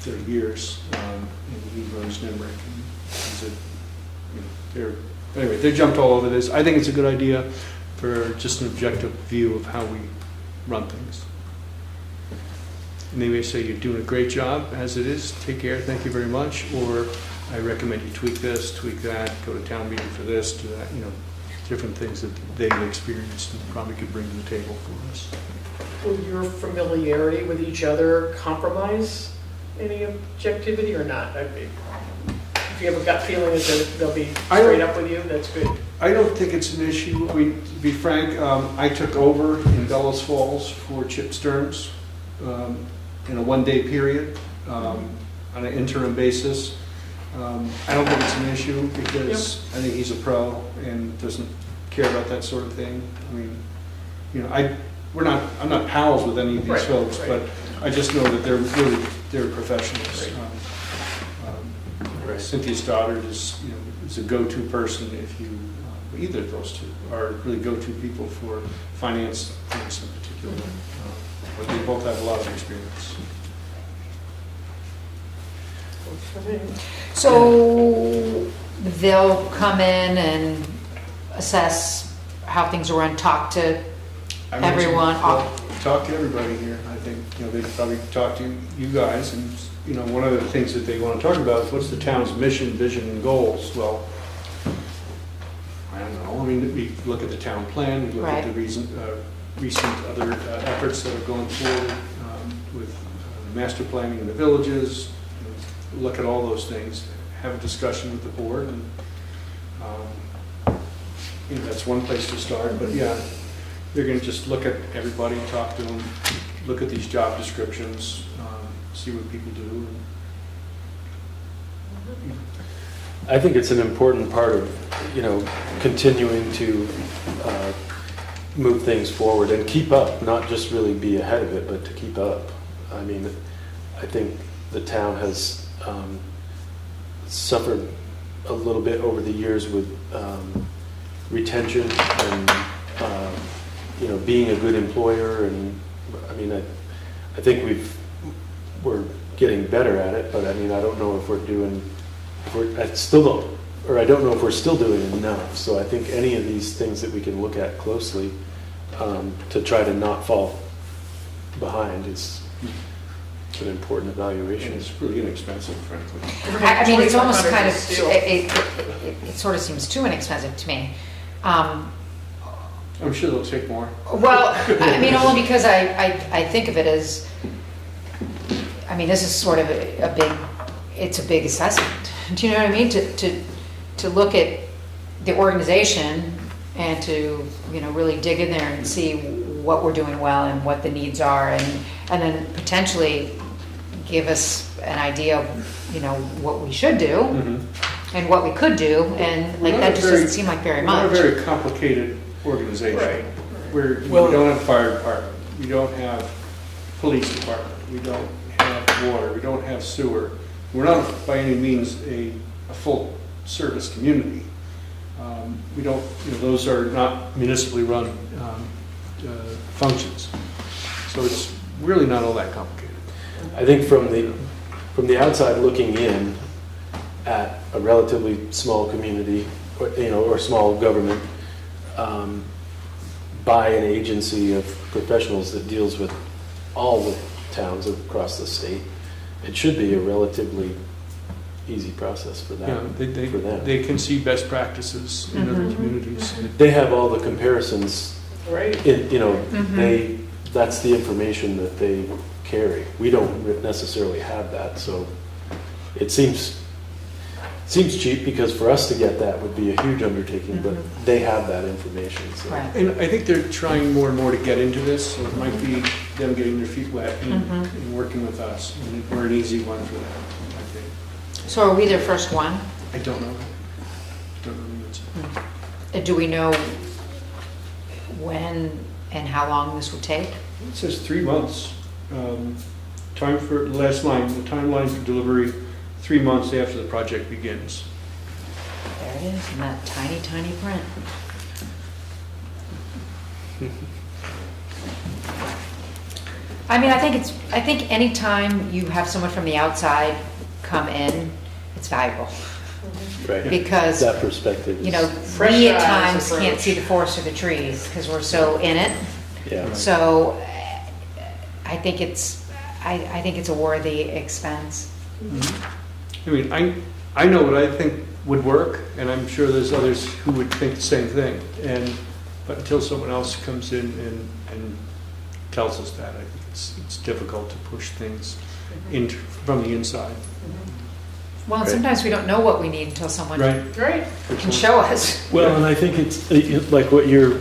30 years, and he runs NIMRIC. And he's a, you know, anyway, they jumped all over this. I think it's a good idea for just an objective view of how we run things. And they may say, you're doing a great job as it is, take care, thank you very much, or I recommend you tweak this, tweak that, go to town meeting for this, do that, you know, different things that they've experienced and probably could bring to the table for us. Will your familiarity with each other compromise any objectivity or not? I mean, if you have a gut feeling that they'll be straight up with you, that's good. I don't think it's an issue. I mean, to be frank, I took over in Bellows Falls for Chip Stearns in a one-day period on an interim basis. I don't think it's an issue because I think he's a pro and doesn't care about that sort of thing. I mean, you know, I'm not pals with any of these folks, but I just know that they're professionals. Cynthia Stoddard is a go-to person if you either of those two are really go-to people for finance things in particular. But they both have a lot of experience. So they'll come in and assess how things are run, talk to everyone. Talk to everybody here. I think they probably talk to you guys, and one of the things that they want to talk about is what's the town's mission, vision, and goals. Well, I don't know. I mean, we look at the town plan. We look at the recent other efforts that are going forward with master planning in the villages. Look at all those things, have a discussion with the board, and that's one place to start. But yeah, they're going to just look at everybody, talk to them, look at these job descriptions, see what people do. I think it's an important part of continuing to move things forward and keep up, not just really be ahead of it, but to keep up. I mean, I think the town has suffered a little bit over the years with retention and being a good employer, and I mean I think we're getting better at it, but I mean I don't know if we're doing I don't know if we're still doing enough. So I think any of these things that we can look at closely to try to not fall behind is an important evaluation. And it's really inexpensive, frankly. I mean, it's almost kind of, it sort of seems too inexpensive to me. I'm sure they'll take more. Well, I mean, only because I think of it as, I mean, this is sort of it's a big assessment. Do you know what I mean? To look at the organization and to, really dig in there and see what we're doing well and what the needs are, and then potentially give us an idea of, what we should do and what we could do, and like that just doesn't seem like very much. We're a very complicated organization. Right. We don't have fire department, we don't have police department, we don't have water, we don't have sewer. We're not by any means a full service community. We don't, those are not municipally run functions. So it's really not all that complicated. I think from the outside looking in at a relatively small community, or small government, by an agency of professionals that deals with all the towns across the state, it should be a relatively easy process for them. Yeah, they can see best practices in other communities. They have all the comparisons. Right. That's the information that they carry. We don't necessarily have that, so it seems cheap, because for us to get that would be a huge undertaking, but they have that information. So. Right. And I think they're trying more and more to get into this, so it might be them getting their feet wet and working with us. And we're an easy one for them, I think. So are we their first one? I don't know. Don't know the answer. Do we know when and how long this would take? It says 3 months. Time for, last line, the timeline for delivery, 3 months after the project begins. There it is, in that tiny, tiny print. I mean, I think anytime you have someone from the outside come in, it's valuable. Right. Because, That perspective is. you know, Fresh we at eyes times approach. can't see the forest or the trees because we're so in it. Yeah. So I think it's a worthy expense. I mean, I know what I think would work, and I'm sure there's others who would think the same thing. But until someone else comes in and tells us that, I think it's difficult to push things in from the inside. Well, and Right. sometimes we don't know what we need until someone Right? Great. can show us. Well, and I think it's like what you're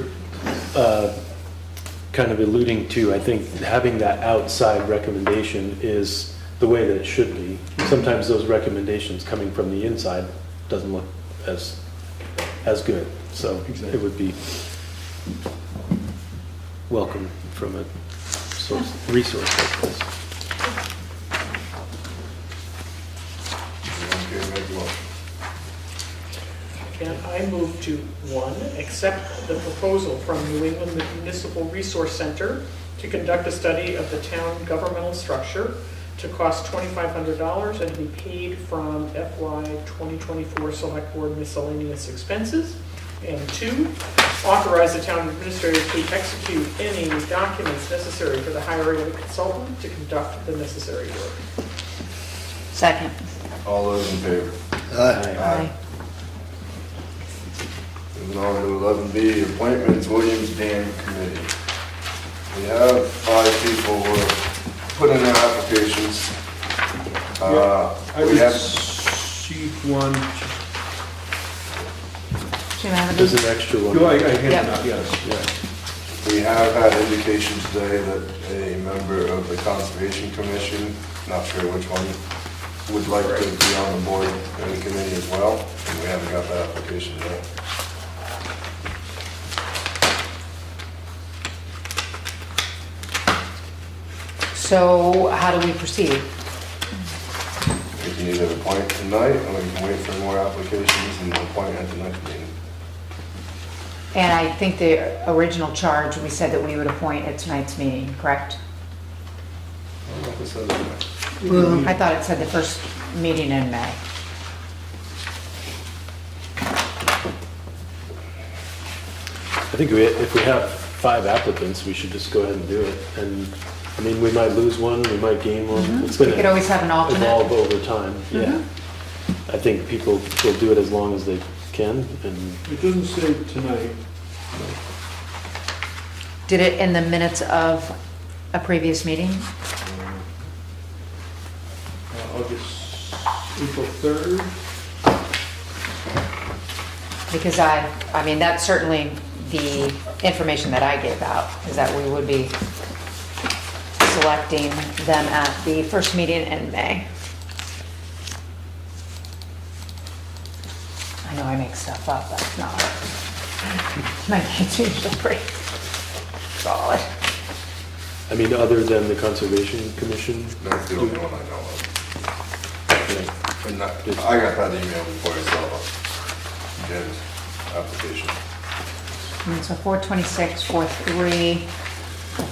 kind of alluding to. I think having that outside recommendation is the way that it should be. Sometimes those recommendations coming from the inside doesn't look as good. So Exactly. it would be welcome from a resource like this. Okay, make a motion. And I move to, 1, accept the proposal from New England Municipal Resource Center to conduct a study of the town governmental structure to cost $2,500 and to be paid from FY 2024 Select Board miscellaneous expenses. And 2, authorize the town administrator to execute any documents necessary for the hiring of a consultant to conduct the necessary work. Second. All those in favor? Aye. Moving on to 11B, appointments, Williams Dam Committee. We have 5 people who have put in their applications. I We have, received one. Jim, I have There's a- an extra one. Do I handed Yep. it out, yes. Yeah. we have had indication today that a member of the Conservation Commission, not sure which one, would like to be on the board and the committee as well, and we haven't got that application yet. So how do we proceed? We can either appoint tonight, or we can wait for more applications and appoint at the next meeting. And I think the original charge, we said that we would appoint at tonight's meeting, correct? I don't know if it says that. Well, I thought it said the first meeting in May. I think if we have 5 applicants, we should just go ahead and do it. And, I mean, we might lose one, we might gain one. It's We going could to always have an alternate. evolve over time, yeah. I think people will do it as long as they can, and It doesn't say tonight. Did it in the minutes of a previous meeting? August, April 3rd. Because I mean, that's certainly the information that I gave out, is that we would be selecting them at the first meeting in May. I know I make stuff up, but it's not. My name's usually pretty solid. I mean, other than the Conservation Commission. That's the only one I know of. Yeah. And I got that email before I saw Jen's application. And so 426, 43,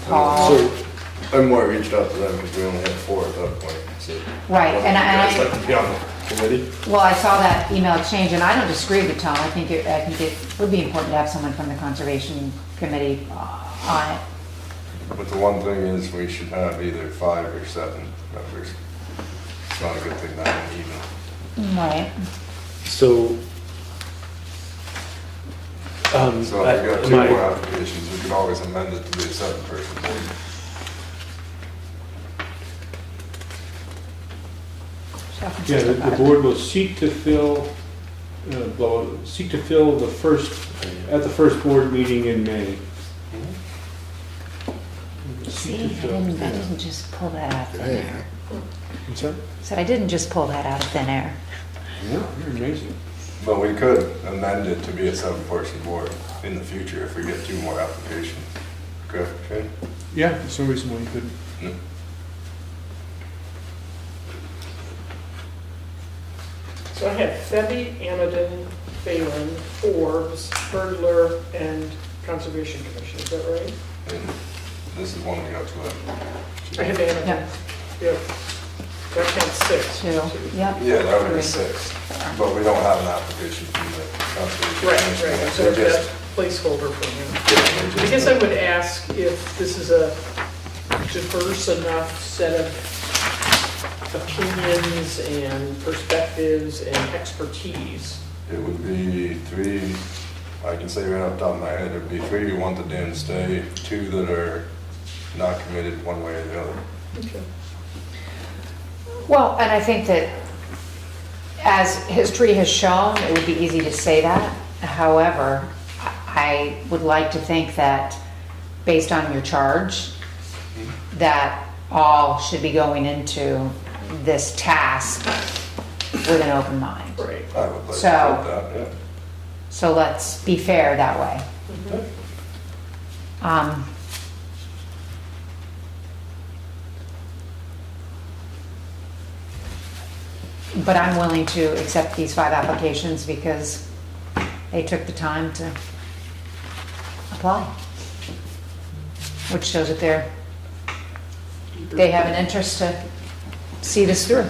Paul. So, I'm more reached out to them because we only had 4 at that point, so. Right, and I- Would you guys like to be on the committee? Well, I saw that email exchange, and I don't disagree with Tom. I think it would be important to have someone from the Conservation Committee on it. But the one thing is, we should have either 5 or 7 members. It's not a good thing that even. Right. So. So if we got 2 my- more applications, we can always amend it to be a 7-person board. Yeah, the board will seek to fill the first, at the first board meeting in May. See, I didn't just pull that out of thin air. What's that? Said I didn't just pull that out of thin air. Yeah, you're amazing. But we could amend it to be a 7-person board in the future if we get 2 more applications. Correct, Shane? Yeah, there's no reason why you couldn't. No. So I have Febby, Amadon, Phelan, Forbes, Bergler, and Conservation Commission, is that right? And this is one we got to I have Amadon. Yep. Yep. That counts 6. 2, yep. Yeah, that would be 6, but we don't have an application from the Conservation Right, Commission. right, so They're that just- placeholder for him. yeah, they're I guess just- I would ask if this is a diverse enough set of opinions and perspectives and expertise. It would be 3, I can say right off the top of my head, it would be 3 who want the dam to stay, 2 that are not committed one way or the other. Okay. Well, and I think that as history has shown, it would be easy to say that. However, I would like to think that based on your charge, that all should be going into this task with an open mind. Right. I would like to So- put that, yeah. So let's be fair that way. But I'm willing to accept these 5 applications because they took the time to apply. Which shows that they have an interest to see this through.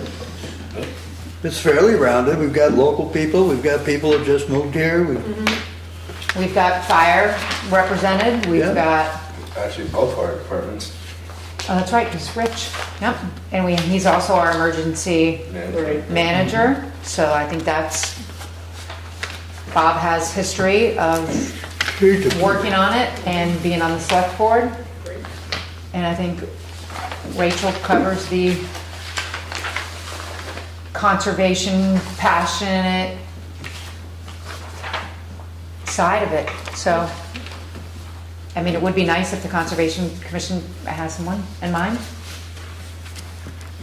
It's fairly rounded. We've got local people, we've got people that just moved here. We've got fire represented, we've Yeah. got, Actually, both fire departments. oh, that's right, he's Rich, yep. And he's also our emergency Right. manager, so I think that's, Bob has history of working on it and being on the select board. Great. And I think Rachel covers the conservation, passionate side of it. So, I mean, it would be nice if the Conservation Commission has someone in mind.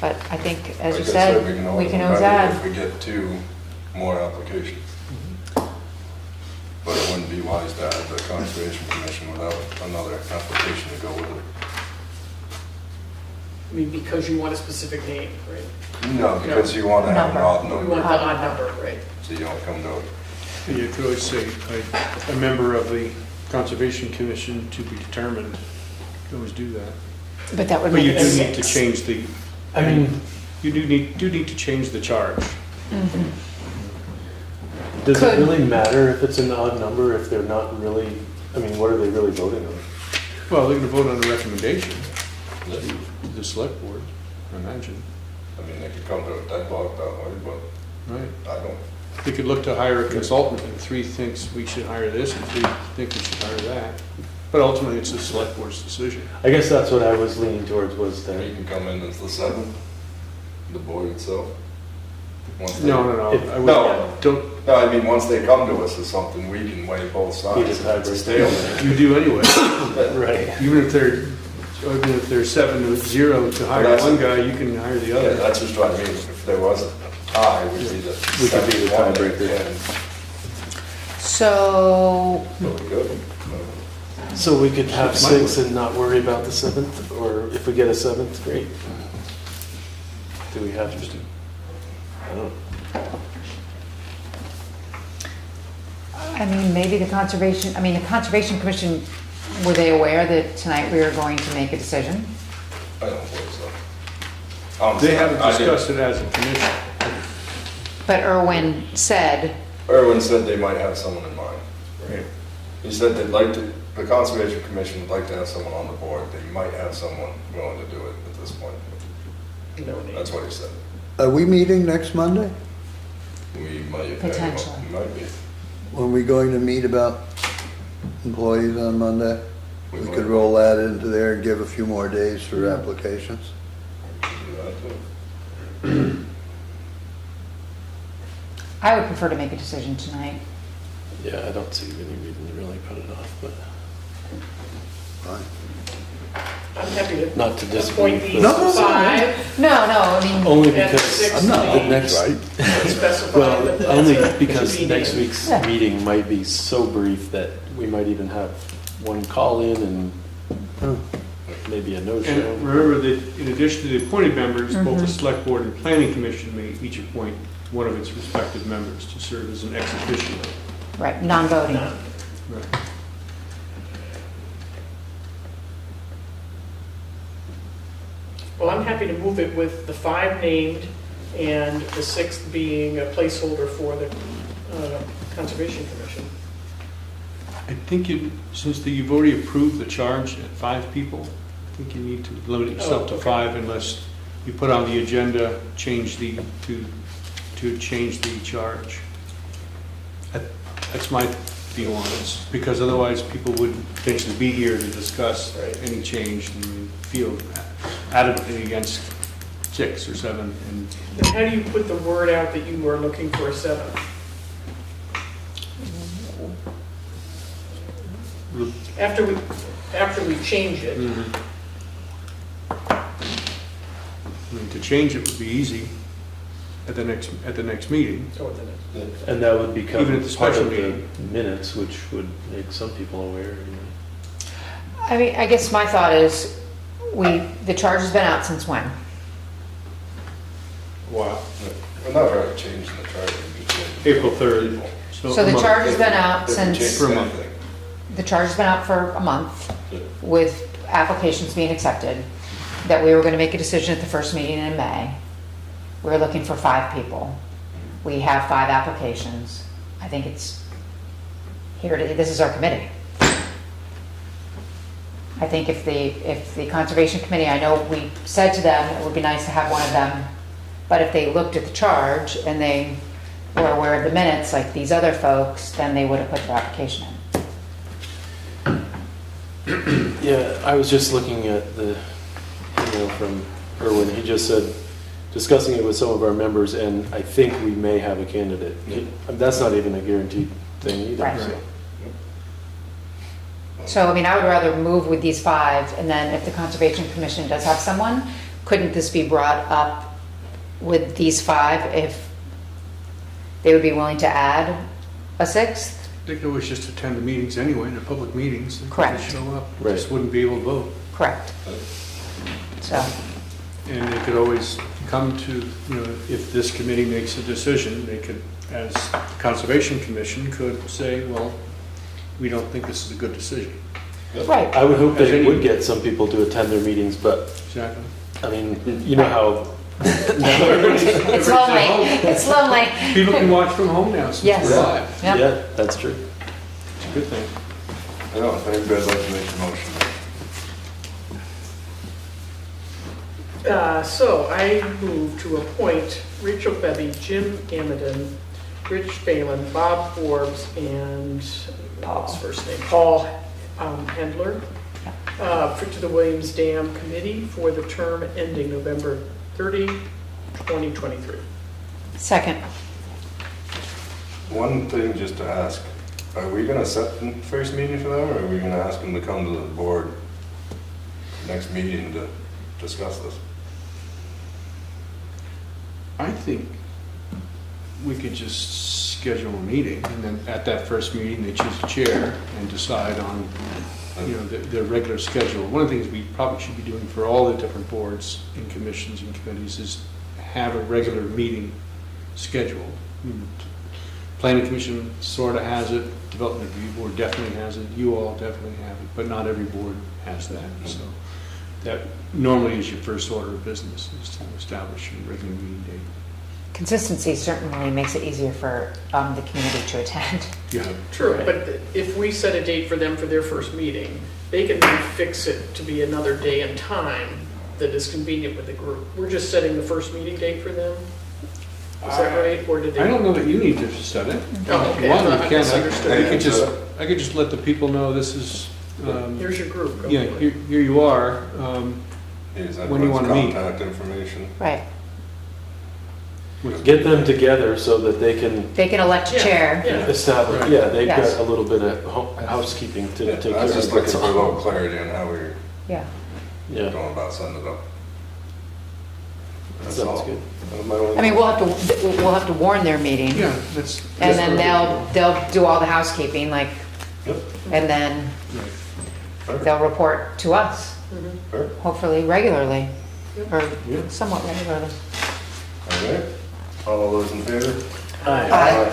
But I think, as you Like I said, we we can always add. If we get 2 more applications. But it wouldn't be wise to add the Conservation Commission without another application to go with it. I mean, because you want a specific name, right? No, because you want to have an Number. odd We number, want the odd number, right? so you don't come to, You could always say, a member of the Conservation Commission to be determined. You can always do that. But that would But make you it do need to 6. change the, I mean, you do need to change the charge. does it Could- really matter if it's an odd number if they're not really, I mean, what are they really voting on? Well, they're gonna vote on a recommendation to the select board, I imagine, I mean, they could come to a deadlock that way, but right? I don't. They could look to hire a consultant, and 3 thinks we should hire this, and 3 think we should hire that. But ultimately, it's the select board's decision. I guess that's what I was leaning towards was You that, can come in as the 7th, the board itself. Once they- No, I If- No. don't, No, I mean, once they come to us as something, we can weigh both sides. just If have it's a to- stalemate. you do anyway. right. Even if they're 7-0 to hire that's- one guy, you can hire the Yeah, other. that's just what I mean, if there was a tie, we'd be the. We could be the 7th one, tiebreaker. yeah, So, but we could. So we could have Might 6 and not worry about the 7th, or if we get a 7th, great. Do we have to? I don't know. I mean, maybe the Conservation Commission, were they aware that tonight we were going to make a decision? I don't think so. Honestly, They haven't I didn't- discussed it as a commission. But Irwin said, Irwin said they might have someone in mind. Right. He said they'd like to, the Conservation Commission would like to have someone on the board. They might have someone willing to do it at this point. No name. That's what he said. Are we meeting next Monday? We might. Potentially. We might be. Are we going to meet about employees on Monday? We might could roll that into there and give a few more days for applications. do that too. I would prefer to make a decision tonight. Yeah, I don't see any reason to really put it off, but Fine. I'm happy to Not to appoint disappoint. these No. 5. No, I mean, Only And the because sixth the being next, specified, well, but that's only a because convenient- next week's Yeah. meeting might be so brief that we might even have one call in and maybe a And no-show. remember that in addition to the appointed members, both the select board and planning commission may each appoint one of its respective members to serve as an ex officio. right, non-voting. Right. Well, I'm happy to move it with the 5 named and the 6th being a placeholder for the Conservation Commission. I think since you've already approved the charge at 5 people, I think you need to limit yourself to okay. 5 unless you put on the agenda, change to change the charge. That's my view on it, because otherwise people would potentially be here to discuss any change and feel adamantly against 6 or 7. And And how do you put the word out that you are looking for a 7th? After we change it, I mean, to change it would be easy at the next meeting. oh, then it- And that would become Even at the part special of the meeting. minutes, which would make some people aware, you know. I mean, I guess my thought is, the charge has been out since when? Wow. We're not going to change the charter. April 3rd. So the charge has been out since, For a month. the charge has been out for a month with applications being accepted, that we were going to make a decision at the first meeting in May. We were looking for 5 people. We have 5 applications. I think it's this is our committee. I think if the Conservation Committee, I know we said to them it would be nice to have one of them, but if they looked at the charge and they were aware of the minutes like these other folks, then they would have put their application in. Yeah, I was just looking at the email from Erwin. He just said, discussing it with some of our members, and I think we may have a candidate. That's not even a guaranteed thing either. Right. so. So, I mean, I would rather move with these 5, and then if the Conservation Commission does have someone, couldn't this be brought up with these 5 if they would be willing to add a 6th? They could always just attend the meetings anyway, the public meetings. They could Correct. just show up. Right. Just wouldn't be able to vote. Correct. So, And they could always come to, if this committee makes a decision, they could, as the Conservation Commission, could say, well, we don't think this is a good decision. right. I would hope As they any- would get some people to attend their meetings, but, Exactly. I mean, you know how It's lonely. It's lonely. People can watch from home now since Yes. we're live. Yep. Yeah, that's true. It's a good thing. I don't know, if anybody'd like to make a motion. So I move to appoint Rachel Bebby, Jim Amadon, Rich Phelan, Bob Forbes, and what's his first name? Paul Handler, to the Williams Dam Committee for the term ending November 30, 2023. Second. One thing just to ask, are we going to set the first meeting for them, or are we going to ask them to come to the board next meeting to discuss this? I think we could just schedule a meeting, and then at that first meeting, they choose a chair and decide on, their regular schedule. One of the things we probably should be doing for all the different boards and commissions and committees is have a regular meeting scheduled. Planning Commission sort of has it, Development Review Board definitely has it, you all definitely have it, but not every board has that. So that normally is your first order of business, is to establish a regular meeting date. Consistency certainly makes it easier for the community to attend. Yeah. True, but if we set a date for them for their first meeting, they can then fix it to be another day and time that is convenient with the group. We're just setting the first meeting date for them? Is that right, or did they? I don't know that you need to set it. Oh, If okay. you want, I you can. misunderstood. I could just let the people know this is, Here's your group. Go yeah, for it. here you are. Is When you everyone's wanna meet. contact information? Right. Get them together so that they can They can elect a Yeah. chair. Yeah. establish, Right. yeah, they've Yes. got a little bit of housekeeping to take care I of. was just looking That's for a all. little clarity on how we're Yeah. Yeah, going about setting it up. That's sounds all. good. My only- I mean, we'll have to warn their meeting. Yeah, that's. And then they'll do all the housekeeping, like, Yep. and then Perfect. they'll report to us, Perfect. hopefully regularly, or Yeah. somewhat regularly. All right. All those in favor? Aye.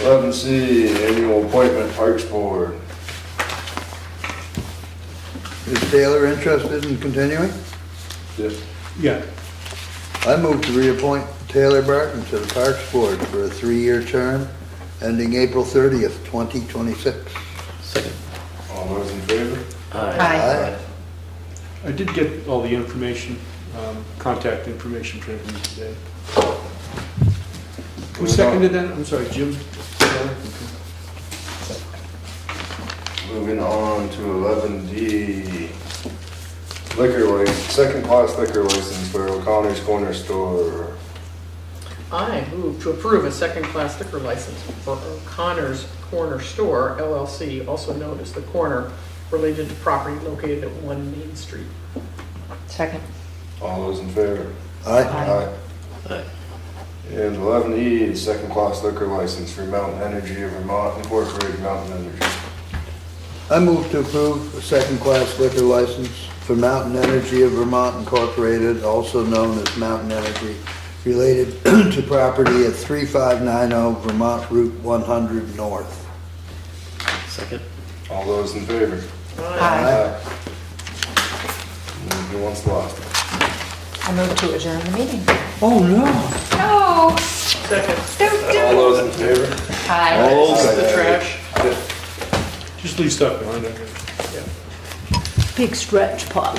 11C, annual appointment Parks Board. Is Taylor interested in continuing? Yes. Yeah, I move to reappoint Taylor Barton to the Parks Board for a 3-year term ending April 30th, 2026. Second. All those in favor? Aye. I did get all the information, contact information from him today. Who seconded that? I'm sorry, Jim? Moving on to 11D, liquor license, second class liquor license for O'Connor's Corner Store. I move to approve a second-class liquor license for O'Connor's Corner Store LLC, also known as The Corner, related to property located at 1 Main Street. Second. All those in favor? Aye. Aye. And 11E, second class liquor license for Mountain Energy of Vermont, Incorporated Mountain Energy. I move to approve a second-class liquor license for Mountain Energy of Vermont Incorporated, also known as Mountain Energy, related to property at 3590 Vermont Route 100 North. Second. All those in favor? Aye. Who wants last? I move to adjourn the meeting. Oh, no. No! Second. All those in favor? Aye. The trash. Just leave stuff behind, okay? Big stretch, Pop.